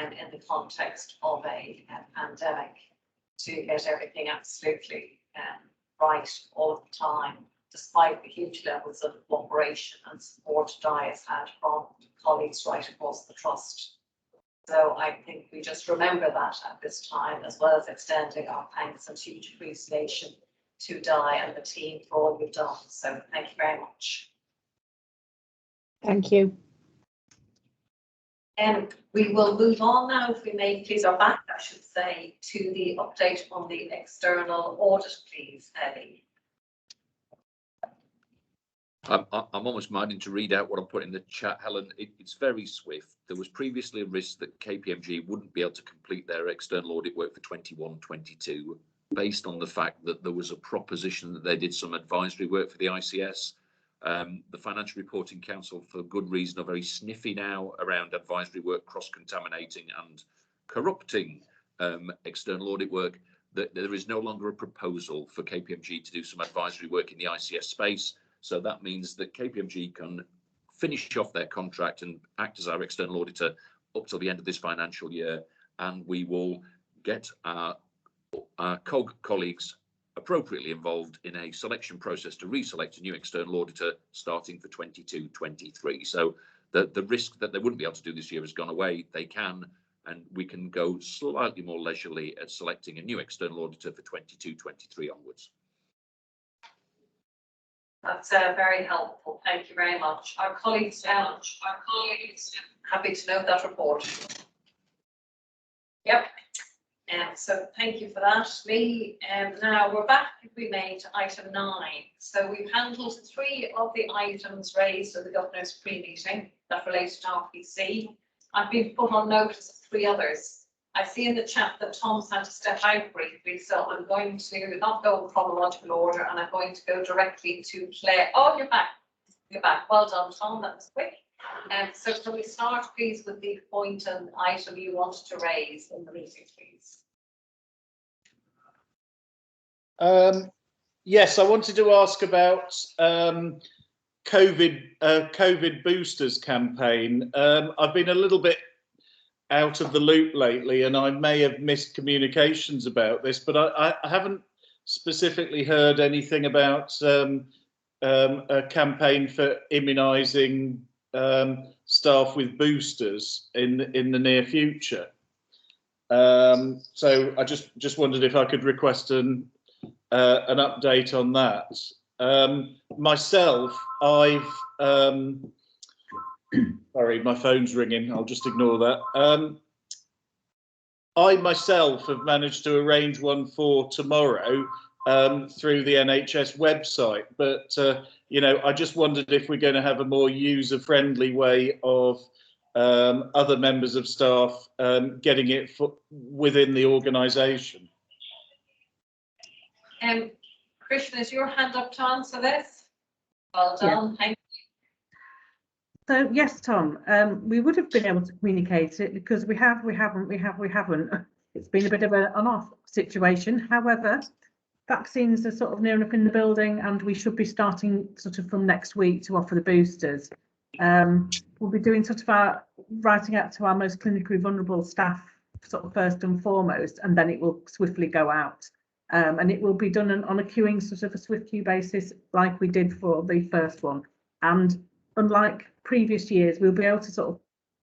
in the context of a pandemic to get everything absolutely right all of the time, despite the huge levels of cooperation and support Di has had from colleagues right across the trust. So I think we just remember that at this time, as well as extending our thanks and huge appreciation to Di and the team for all you've done. So thank you very much. Thank you. We will move on now, if we may please, or back, I should say, to the update on the external audit, please, Ellie. I'm almost minding to read out what I put in the chat, Helen. It's very swift. There was previously a risk that KPMG wouldn't be able to complete their external audit work for 21-22, based on the fact that there was a proposition that they did some advisory work for the ICS. The Financial Reporting Council, for good reason, are very sniffy now around advisory work cross-contaminating and corrupting external audit work. That there is no longer a proposal for KPMG to do some advisory work in the ICS space. So that means that KPMG can finish off their contract and act as our external auditor up till the end of this financial year, and we will get our COG colleagues appropriately involved in a selection process to reselect a new external auditor starting for 22-23. So the risk that they wouldn't be able to do this year has gone away. They can, and we can go slightly more leisurely at selecting a new external auditor for 22-23 onwards. That's very helpful. Thank you very much. Our colleagues, happy to note that report. Yep. So thank you for that, Lee. Now we're back, if we may, to item 9. So we've handled 3 of the items raised at the Governor's pre-meeting that related to RPC. I've been put on notice of 3 others. I see in the chat that Tom's had to step out briefly, so I'm going to not go in chronological order, and I'm going to go directly to Claire. Oh, you're back. You're back. Well done, Tom. That was quick. So can we start, please, with the point and item you wanted to raise in the meeting, please? Yes, I wanted to ask about COVID boosters campaign. I've been a little bit out of the loop lately, and I may have missed communications about this, but I haven't specifically heard anything about a campaign for immunising staff with boosters in the near future. So I just wondered if I could request an update on that. Myself, I've sorry, my phone's ringing. I'll just ignore that. I myself have managed to arrange one for tomorrow through the NHS website, but you know, I just wondered if we're going to have a more user-friendly way of other members of staff getting it within the organisation. Christian, is your hand up to answer this? Well done. Yeah. Thank you. So yes, Tom, we would have been able to communicate it because we haven't. It's been a bit of an on-off situation. However, vaccines are sort of near enough in the building, and we should be starting sort of from next week to offer the boosters. We'll be doing sort of our writing out to our most clinically vulnerable staff sort of first and foremost, and then it will swiftly go out. And it will be done on a queuing sort of a swift queue basis like we did for the first one. And unlike previous years, we'll be able to sort of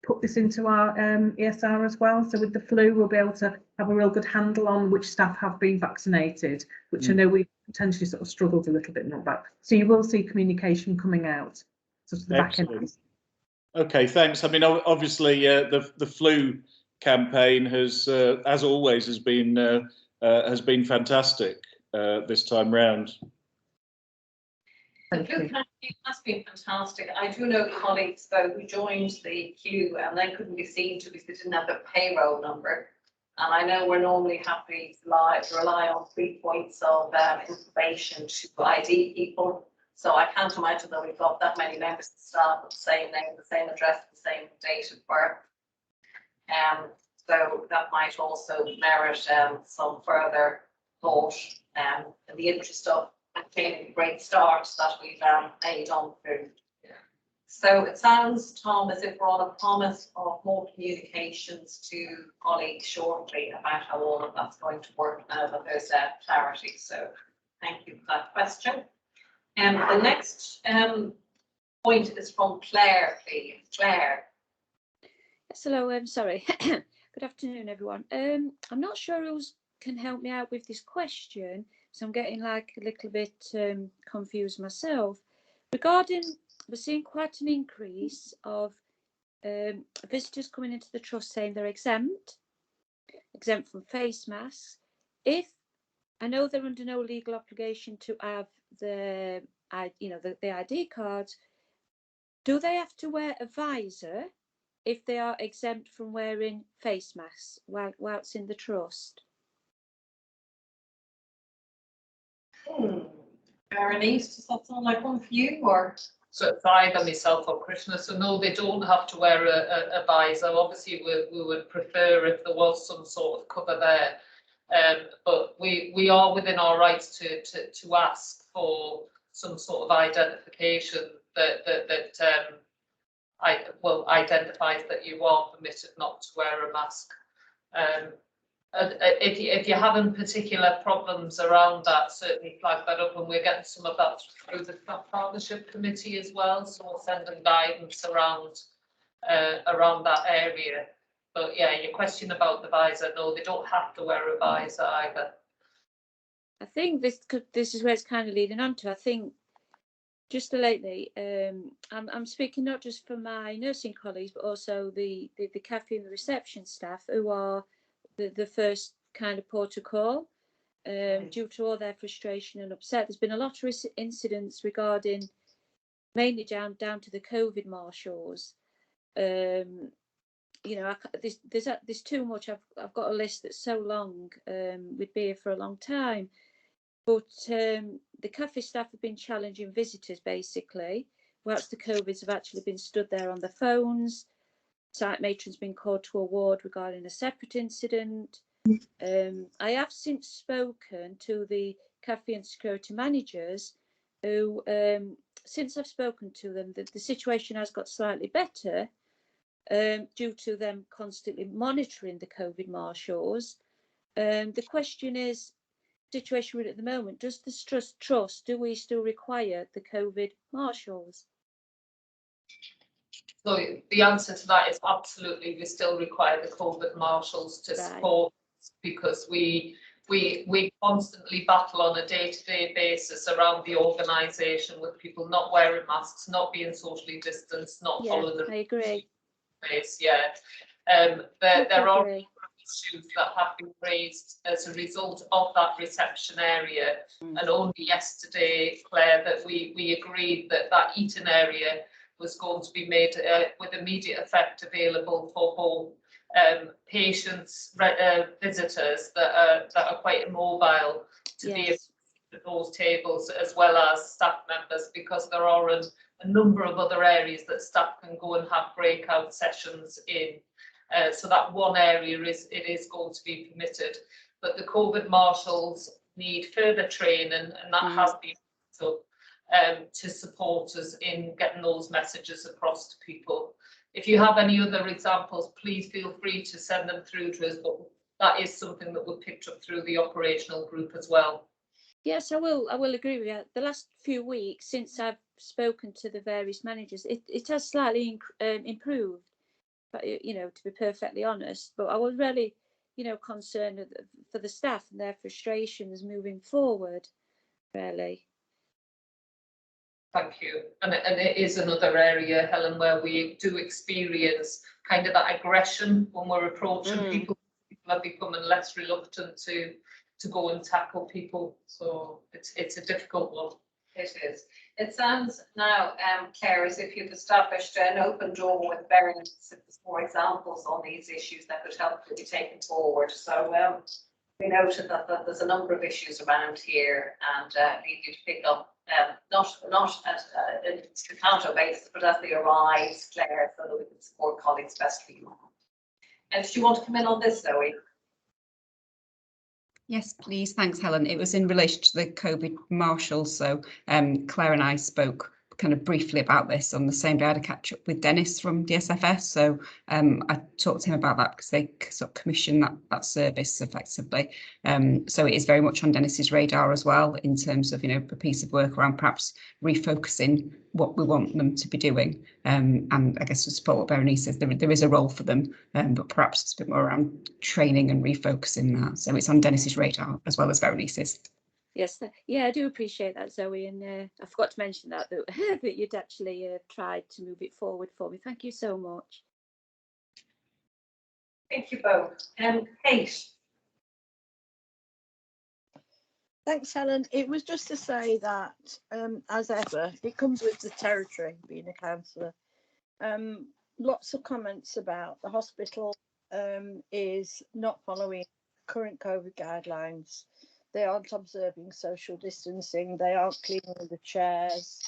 put this into our ESR as well. So with the flu, we'll be able to have a real good handle on which staff have been vaccinated, which I know we potentially sort of struggled a little bit more about. So you will see communication coming out sort of the back end. Okay, thanks. I mean, obviously the flu campaign has, as always, has been fantastic this time round. The food campaign has been fantastic. I do know colleagues though who joined the queue and then couldn't be seen to because they didn't have their payroll number. And I know we're normally happy to rely on 3 points of information to ID people. So I can't imagine that we've got that many members of staff with the same name, the same address, the same date of birth. So that might also merit some further thought in the interest of maintaining a great start that we've made on food. So it sounds, Tom, as if we're on a promise of more communications to colleagues shortly about how all of that's going to work now that there's clarity. So thank you for that question. The next point is from Claire, please. Claire. Yes, hello, sorry. Good afternoon, everyone. I'm not sure who can help me out with this question, so I'm getting like a little bit confused myself. Regarding, we're seeing quite an increase of visitors coming into the trust saying they're exempt from face masks. If I know they're under no legal obligation to have the ID cards, do they have to wear a visor if they are exempt from wearing face masks whilst in the trust? Berenice, does that sound like one for you, or? So it's either myself or Krishna. So no, they don't have to wear a visor. Obviously, we would prefer if there was some sort of cover there. But we are within our rights to ask for some sort of identification that identifies that you are permitted not to wear a mask. If you're having particular problems around that, certainly flag that up, and we're getting some of that through the partnership committee as well. So we'll send them guidance around that area. But yeah, your question about the visor, no, they don't have to wear a visor either. I think this is where it's kind of leading on to. I think just lately, I'm speaking not just for my nursing colleagues, but also the cafe and the reception staff who are the first kind of port of call due to all their frustration and upset. There's been a lot of incidents regarding mainly down to the COVID marshals. You know, there's too much. I've got a list that's so long. We'd be here for a long time. But the cafe staff have been challenging visitors basically, whilst the COVIDs have actually been stood there on the phones. Site matron's been called to a ward regarding a separate incident. I have since spoken to the cafe and security managers who, since I've spoken to them, the situation has got slightly better due to them constantly monitoring the COVID marshals. The question is, situation we're in at the moment, does the trust, do we still require the COVID marshals? So the answer to that is absolutely, we still require the COVID marshals to support, because we constantly battle on a day-to-day basis around the organisation with people not wearing masks, not being socially distanced, not following the. I agree. There are issues that have been raised as a result of that reception area, and only yesterday, Claire, that we agreed that eating area was going to be made with immediate effect available for both patients, visitors that are quite immobile to be at those tables, as well as staff members, because there are a number of other areas that staff can go and have breakout sessions in. So that one area is going to be permitted, but the COVID marshals need further training, and that has been so to support us in getting those messages across to people. If you have any other examples, please feel free to send them through to us, but that is something that we picked up through the operational group as well. Yes, I will agree with you. The last few weeks since I've spoken to the various managers, it has slightly improved, but you know, to be perfectly honest, but I was really, you know, concerned for the staff and their frustrations moving forward, really. Thank you. And it is another area, Helen, where we do experience kind of that aggression when we're approaching people. People are becoming less reluctant to go and tackle people. So it's a difficult one. It is. It sounds now, Claire, as if you've established an open door with various more examples on these issues that could help to be taken forward. So we noted that there's a number of issues around here, and need you to pick up not at a staccato basis, but as they arise, Claire, so that we can support colleagues best we can. And do you want to come in on this, Zoe? Yes, please. Thanks, Helen. It was in relation to the COVID marshals. So Claire and I spoke kind of briefly about this on the same day. I had a catch up with Dennis from DSFS. So I talked to him about that because they sort of commission that service effectively. So it is very much on Dennis's radar as well in terms of, a piece of work around perhaps refocusing what we want them to be doing. And I guess to support what Berenice says, there is a role for them, but perhaps it's a bit more around training and refocusing that. So it's on Dennis's radar as well as Berenice's. Yes, yeah, I do appreciate that, Zoe, and I forgot to mention that that you'd actually tried to move it forward for me. Thank you so much. Thank you both. Kate. Thanks, Helen. It was just to say that, as ever, it comes with the territory, being a councillor. Lots of comments about the hospital is not following current COVID guidelines. They aren't observing social distancing. They aren't cleaning the chairs.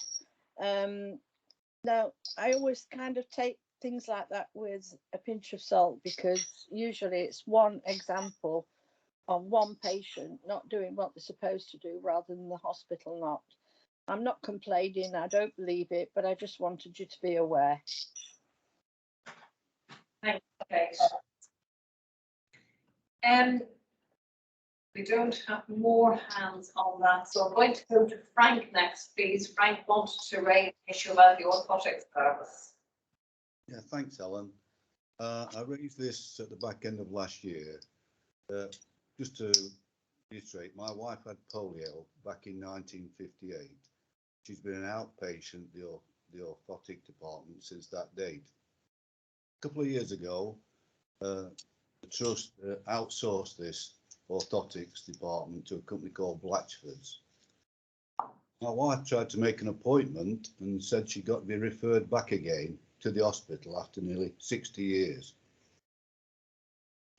Now, I always kind of take things like that with a pinch of salt, because usually it's one example on one patient not doing what they're supposed to do rather than the hospital not. I'm not complaining, I don't believe it, but I just wanted you to be aware. Thanks, Kate. We don't have more hands on that, so I'm going to go to Frank next, please. Frank wanted to raise the issue about the orthotics service. Yeah, thanks, Helen. I raised this at the back end of last year. Just to reiterate, my wife had polio back in 1958. She's been an outpatient at the orthotic department since that date. A couple of years ago, the trust outsourced this orthotics department to a company called Blatchford's. My wife tried to make an appointment and said she got to be referred back again to the hospital after nearly 60 years.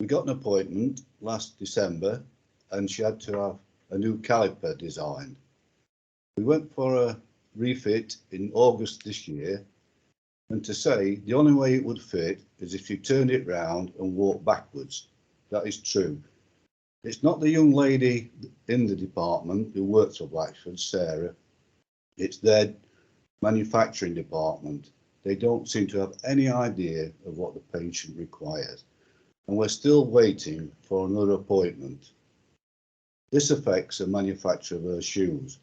We got an appointment last December and she had to have a new caliper designed. We went for a refit in August this year, and to say the only way it would fit is if you turned it round and walked backwards. That is true. It's not the young lady in the department who works for Blatchford, Sarah. It's their manufacturing department. They don't seem to have any idea of what the patient requires. And we're still waiting for another appointment. This affects the manufacture of her shoes.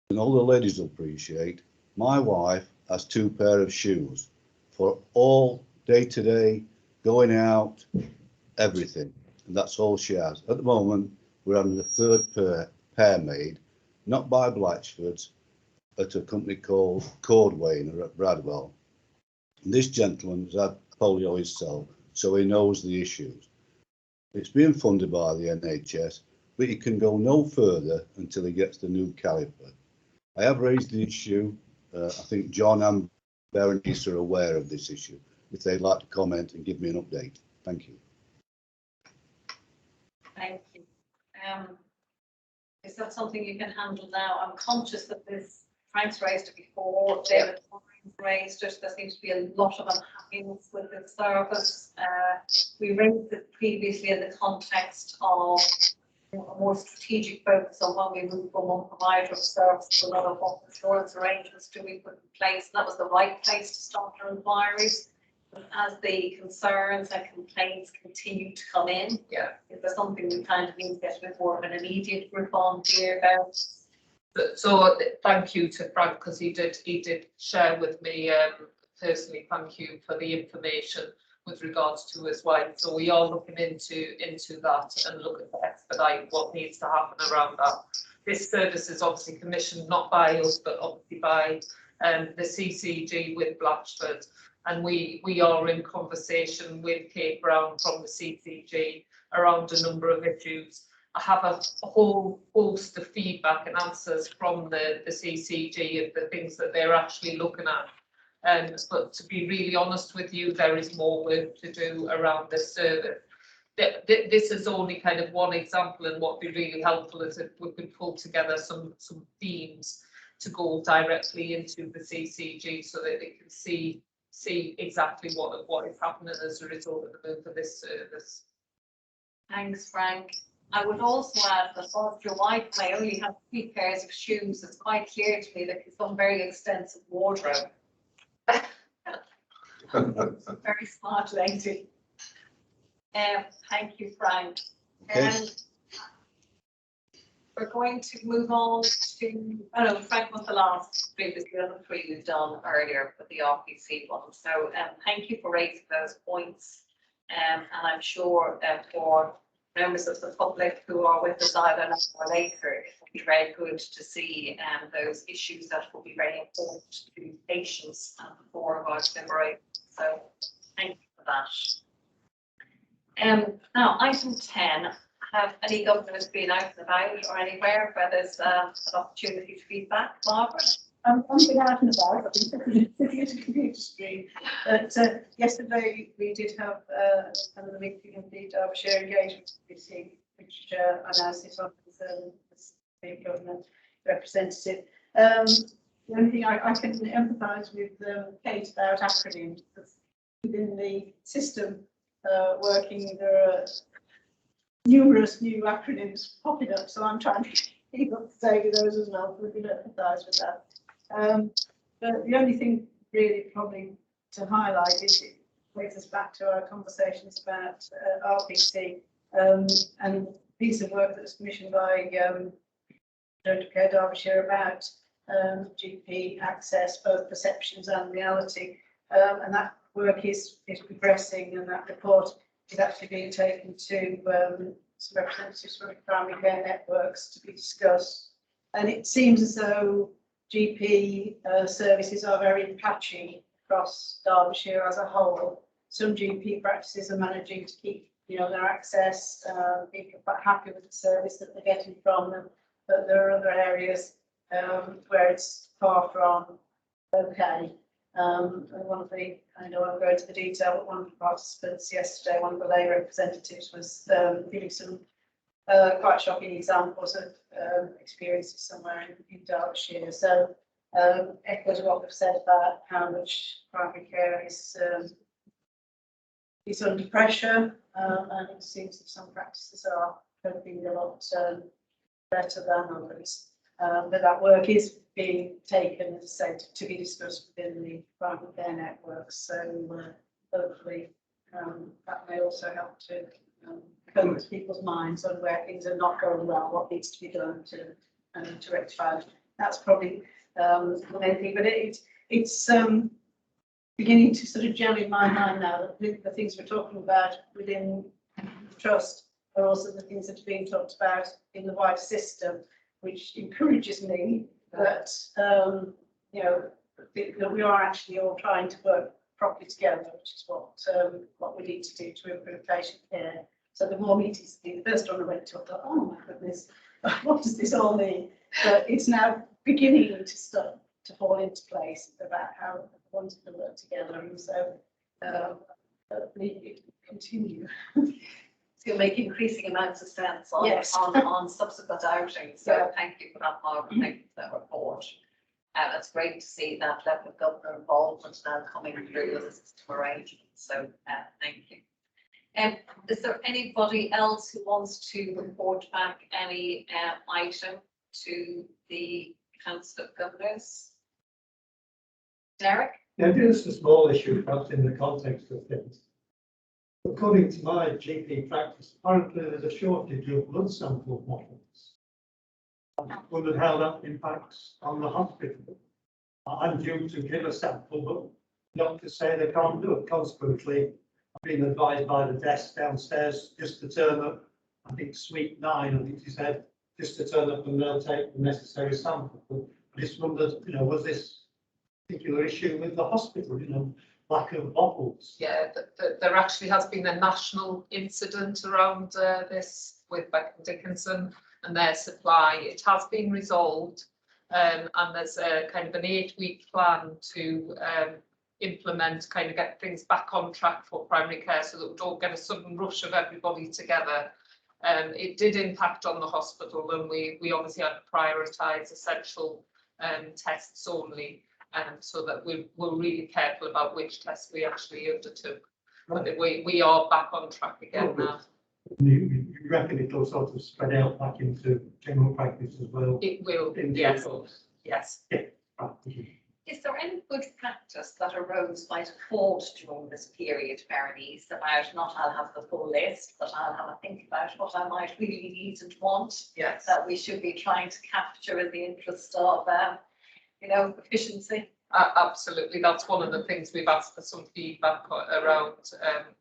And all the ladies will appreciate, my wife has 2 pairs of shoes for all day-to-day, going out, everything. And that's all she has. At the moment, we're having the 3rd pair made, not by Blatchford's, at a company called Cordwainer at Bradwell. And this gentleman's had polio himself, so he knows the issues. It's being funded by the NHS, but he can go no further until he gets the new caliper. I have raised the issue. I think John and Berenice are aware of this issue. If they'd like to comment and give me an update. Thank you. Thank you. Is that something you can handle now? I'm conscious that this, Frank's raised it before, David raised it. There seems to be a lot of unhappiness with this service. We raised it previously in the context of a more strategic focus on when we move from one provider of service to another, what insurance arrangements do we put in place. And that was the right place to start our inquiries. But as the concerns and complaints continue to come in, if there's something we kind of need to get a bit more of an immediate response here about. So thank you to Frank, because he did share with me personally. Thank you for the information with regards to his wife. So we are looking into that and looking to expedite what needs to happen around that. this service is obviously commissioned not by us, but obviously by the CCG with Blatchford. And we are in conversation with Kate Brown from the CCG around a number of issues. I have a whole host of feedback and answers from the CCG of the things that they're actually looking at. But to be really honest with you, there is more work to do around this service. This is only kind of one example, and what would be really helpful is if we could pull together some themes to go directly into the CCG so that they can see exactly what is happening as a result of the move of this service. Thanks, Frank. I would also add that whilst your wife may only have 3 pairs of shoes, it's quite clear to me that you've got a very extensive wardrobe. Very smart lady. Thank you, Frank. We're going to move on to, oh no, Frank was the last, previously the other 3 we've done earlier with the RPC one. So thank you for raising those points. And I'm sure for members of the public who are with us either now or later, it will be very good to see those issues that will be very important to patients and the core of our delivery. So thank you for that. Now, item 10, have any governors been out and about or anywhere where there's an opportunity to feedback? Margaret? I'm been out and about. I've been sitting at a computer screen. But yesterday we did have another meeting of the Derbyshire Engagement Committee, which I now sit on as the government representative. The only thing I can empathise with Kate about acronyms. Within the system working, there are numerous new acronyms popping up, so I'm trying to keep up to date with those as well. So we can empathise with that. But the only thing really probably to highlight is it brings us back to our conversations about RPC and a piece of work that was commissioned by Dr. Care Derbyshire about GP access, both perceptions and reality, and that work is progressing, and that report is actually being taken to some representatives from primary care networks to be discussed. And it seems as though GP services are very patchy across Derbyshire as a whole. Some GP practices are managing to keep, their access. People are quite happy with the service that they're getting from them, but there are other areas where it's far from okay. And one of the, I know I won't go into the detail, but one of the participants yesterday, one of the lay representatives, was giving some quite shocking examples of experiences somewhere in Derbyshire. So echoes what we've said about how much primary care is under pressure, and it seems that some practices are coping a lot better than others. But that work is being taken, as I said, to be discussed within the primary care networks. So hopefully that may also help to come to people's minds on where things are not going well, what needs to be done to rectify it. That's probably the main thing. But it's beginning to sort of gel in my mind now that the things we're talking about within the trust are also the things that are being talked about in the wider system, which encourages me that that we are actually all trying to work properly together, which is what we need to do to improve patient care. So the more meetings, the first one I went to, I thought, oh my goodness, what does this all mean? But it's now beginning to start to fall into place about how we want to work together, and so hopefully it will continue. It's going to make increasing amounts of sense on, Yes. on subsequent outings. So Yeah. thank you for that, Margaret. Thank you for that report. It's great to see that level of government involvement now coming through as a system arrangement. So thank you. Is there anybody else who wants to report back any item to the Council of Governors? Derek? Yeah, just a small issue, perhaps in the context of things. According to my GP practice, apparently there's a shortage of blood sample models. I wondered how that impacts on the hospital. I'm due to give a sample, but doctors say they can't do it. Consequently, I've been advised by the desk downstairs just to turn up, I think suite 9, I think she said, just to turn up and they'll take the necessary sample. But I just wondered, you know, was this particular issue with the hospital, you know, lack of bottles? Yeah, there actually has been a national incident around this with Beckham Dickinson and their supply. It has been resolved, and there's a kind of an 8-week plan to implement, kind of get things back on track for primary care so that we don't get a sudden rush of everybody together. It did impact on the hospital, and we obviously had to prioritise essential tests only, so that we're really careful about which tests we actually undertook. But we are back on track again now. You reckon it'll sort of spread out back into general practice as well? It will, yes. Yes. Yeah. Is there any good practice that arose by default during this period, Berenice, about not I'll have the full list, but I'll have a think about what I might really need and want? Yes. That we should be trying to capture in the interest of, you know, efficiency. Absolutely, that's one of the things we've asked for some feedback around,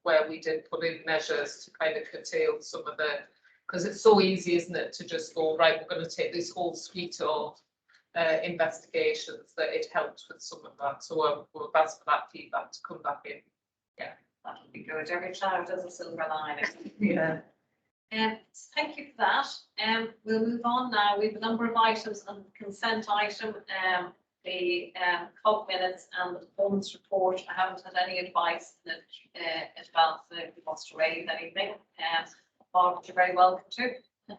where we did put in measures to kind of curtail some of the, because it's so easy, isn't it, to just go, right, we're going to take this whole suite of investigations, that it helps with some of that. So we've asked for that feedback to come back in. Yeah, that would be good. Every child has a silver lining. Yeah. Thank you for that. We'll move on now. We have a number of items on the consent item. The COG minutes and the performance report. I haven't had any advice in advance if you want to raise anything. Margaret, you're very welcome to. You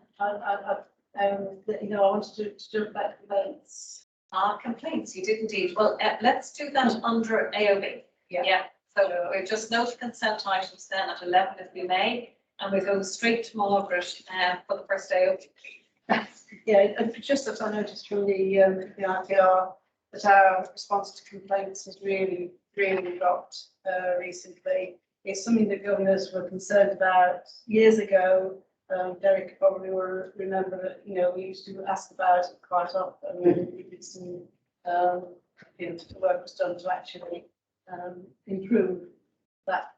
know, I wanted to do about complaints. Complaints, you did indeed. Well, let's do that under AOB. Yeah. So we'll just note consent items then at 11 if we may, and we go straight to Margaret for the first AOB. Yeah, and just that I noticed from the IPR that our response to complaints has really dropped recently. It's something that governors were concerned about years ago. Derek probably will remember that, you know, we used to ask about it quite often, and we did some the work was done to actually improve that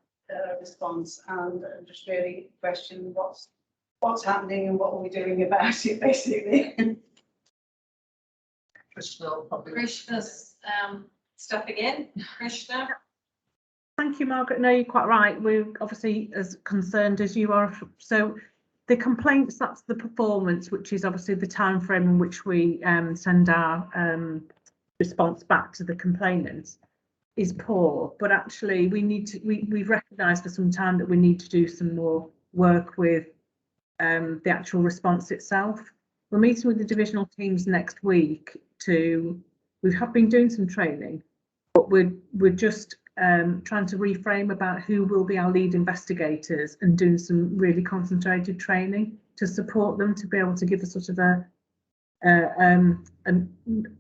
response, and just really question what's happening and what are we doing about it, basically. Krishna's stepping in. Krishna. Thank you, Margaret. No, you're quite right. We're obviously as concerned as you are. So the complaints, that's the performance, which is obviously the time frame in which we send our response back to the complainants, is poor. But actually we need to, we've recognised for some time that we need to do some more work with the actual response itself. We're meeting with the divisional teams next week we have been doing some training, but we're just trying to reframe about who will be our lead investigators and doing some really concentrated training to support them to be able to give a sort of a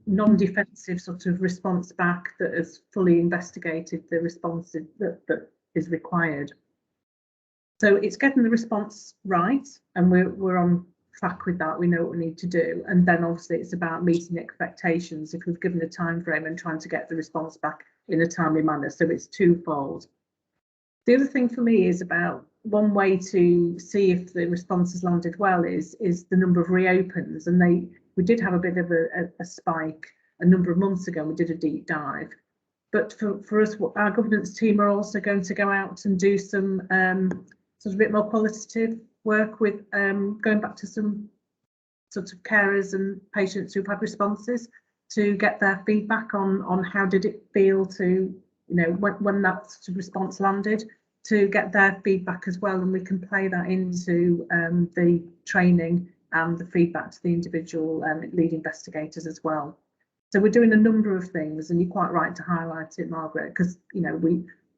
non-defensive sort of response back that has fully investigated the response that is required. So it's getting the response right, and we're on track with that. We know what we need to do, and then obviously it's about meeting expectations if we've given a time frame and trying to get the response back in a timely manner. So it's twofold. The other thing for me is about one way to see if the response has landed well is the number of reopens, and we did have a bit of a spike a number of months ago. We did a deep dive, but for us, our governance team are also going to go out and do some sort of a bit more qualitative work with going back to some sort of carers and patients who've had responses to get their feedback on how did it feel to, you know, when that sort of response landed, to get their feedback as well, and we can play that into the training and the feedback to the individual lead investigators as well. So we're doing a number of things, and you're quite right to highlight it, Margaret, because, you know,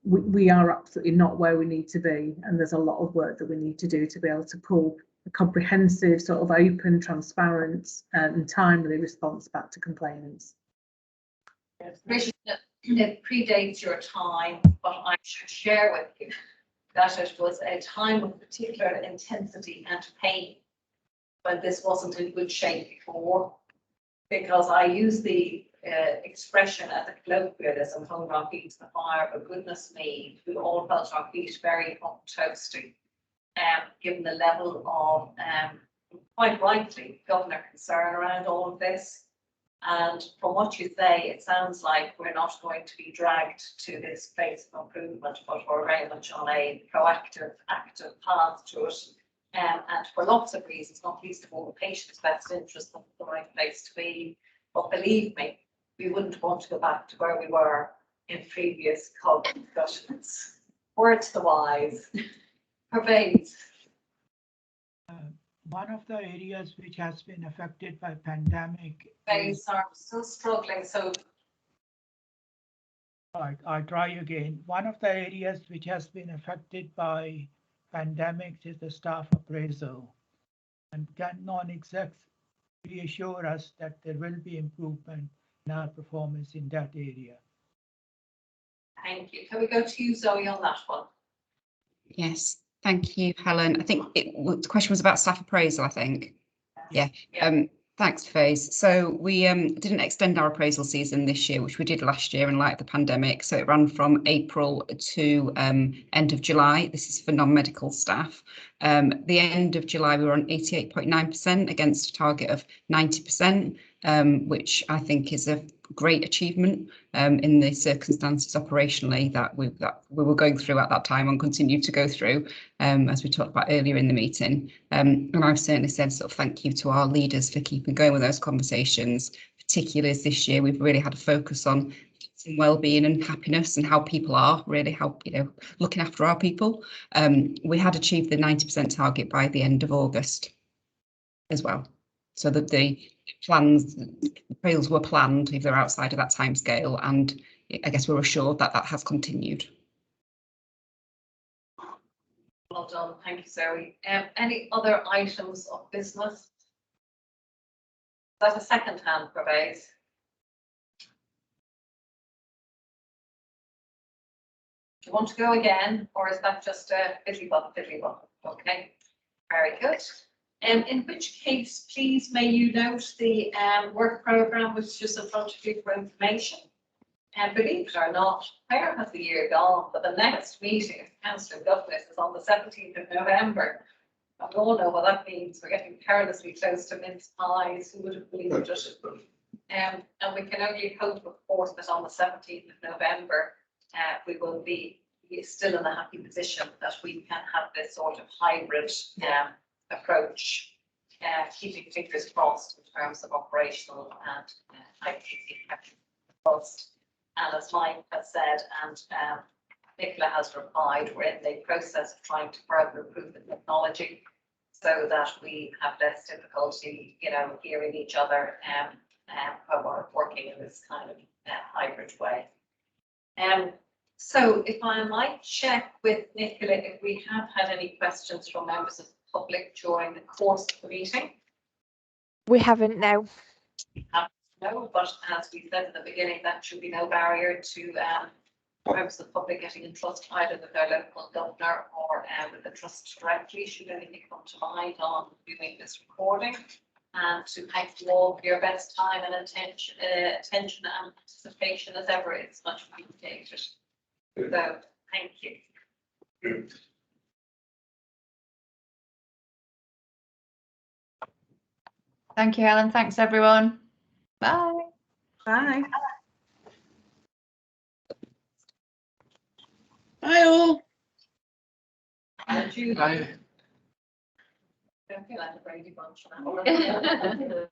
we are absolutely not where we need to be, and there's a lot of work that we need to do to be able to pull a comprehensive, sort of open, transparent and timely response back to complainants. It predates your time, but I should share with you that it was a time of particular intensity and pain when this wasn't in good shape before, because I use the expression as a colloquialism, hung our feet to the fire, but goodness me, we all felt our feet very hot, toasty, given the level of quite rightly, governor concern around all of this. And from what you say, it sounds like we're not going to be dragged to this place of improvement, but we're very much on a proactive, active path to it. And for lots of reasons, not least of all the patient's best interest, that's the right place to be. But believe me, we wouldn't want to go back to where we were in previous COG discussions. Words to the wise. Pervades. One of the areas which has been affected by pandemic. Things are still struggling, so. Right, I'll try again. One of the areas which has been affected by pandemics is the staff appraisal. And can non-execs reassure us that there will be improvement in our performance in that area? Thank you. Can we go to you, Zoe, on that one? Yes, thank you, Helen. I think the question was about staff appraisal, I think. Yeah. Thanks, Faze. So we didn't extend our appraisal season this year, which we did last year in light of the pandemic. So it ran from April to end of July. This is for non-medical staff. The end of July, we were on 88.9% against a target of 90%, which I think is a great achievement in the circumstances operationally that we were going through at that time and continue to go through, as we talked about earlier in the meeting. And I've certainly said sort of thank you to our leaders for keeping going with those conversations, particularly as this year we've really had a focus on well-being and happiness and how people are really looking after our people. We had achieved the 90% target by the end of August as well, so that the appraisals were planned if they're outside of that timescale, and I guess we're assured that that has continued. Well done, thank you, Zoe. Any other items of business? Is that a second hand, Pervades? Do you want to go again, or is that just a fiddly bum? Okay, very good. In which case, please may you note the work programme which is just in front of you for information. And believe it or not, where has the year gone? But the next meeting of Council of Governors is on the 17th of November. And we all know what that means. We're getting perilously close to mince pies. Who would have believed it? And we can only hope, of course, that on the 17th of November, we will be still in the happy position that we can have this sort of hybrid approach, keeping fingers crossed in terms of operational and IT cost. And as Mike has said, and Nicola has replied, we're in the process of trying to further improve the technology so that we have less difficulty, hearing each other when we're working in this kind of hybrid way. So if I might check with Nicola if we have had any questions from members of the public during the course of the meeting. We haven't, no. No, but as we said at the beginning, that should be no barrier to members of the public getting in touch either with their local governor or with the trust directly, should anything come to mind on viewing this recording. And to thank you all for your best time and attention and participation as ever. It's much appreciated. So thank you. Thank you, Helen. Thanks, everyone. Bye. Bye. Bye all. And you. Bye. I don't feel like a Brady Bunch now.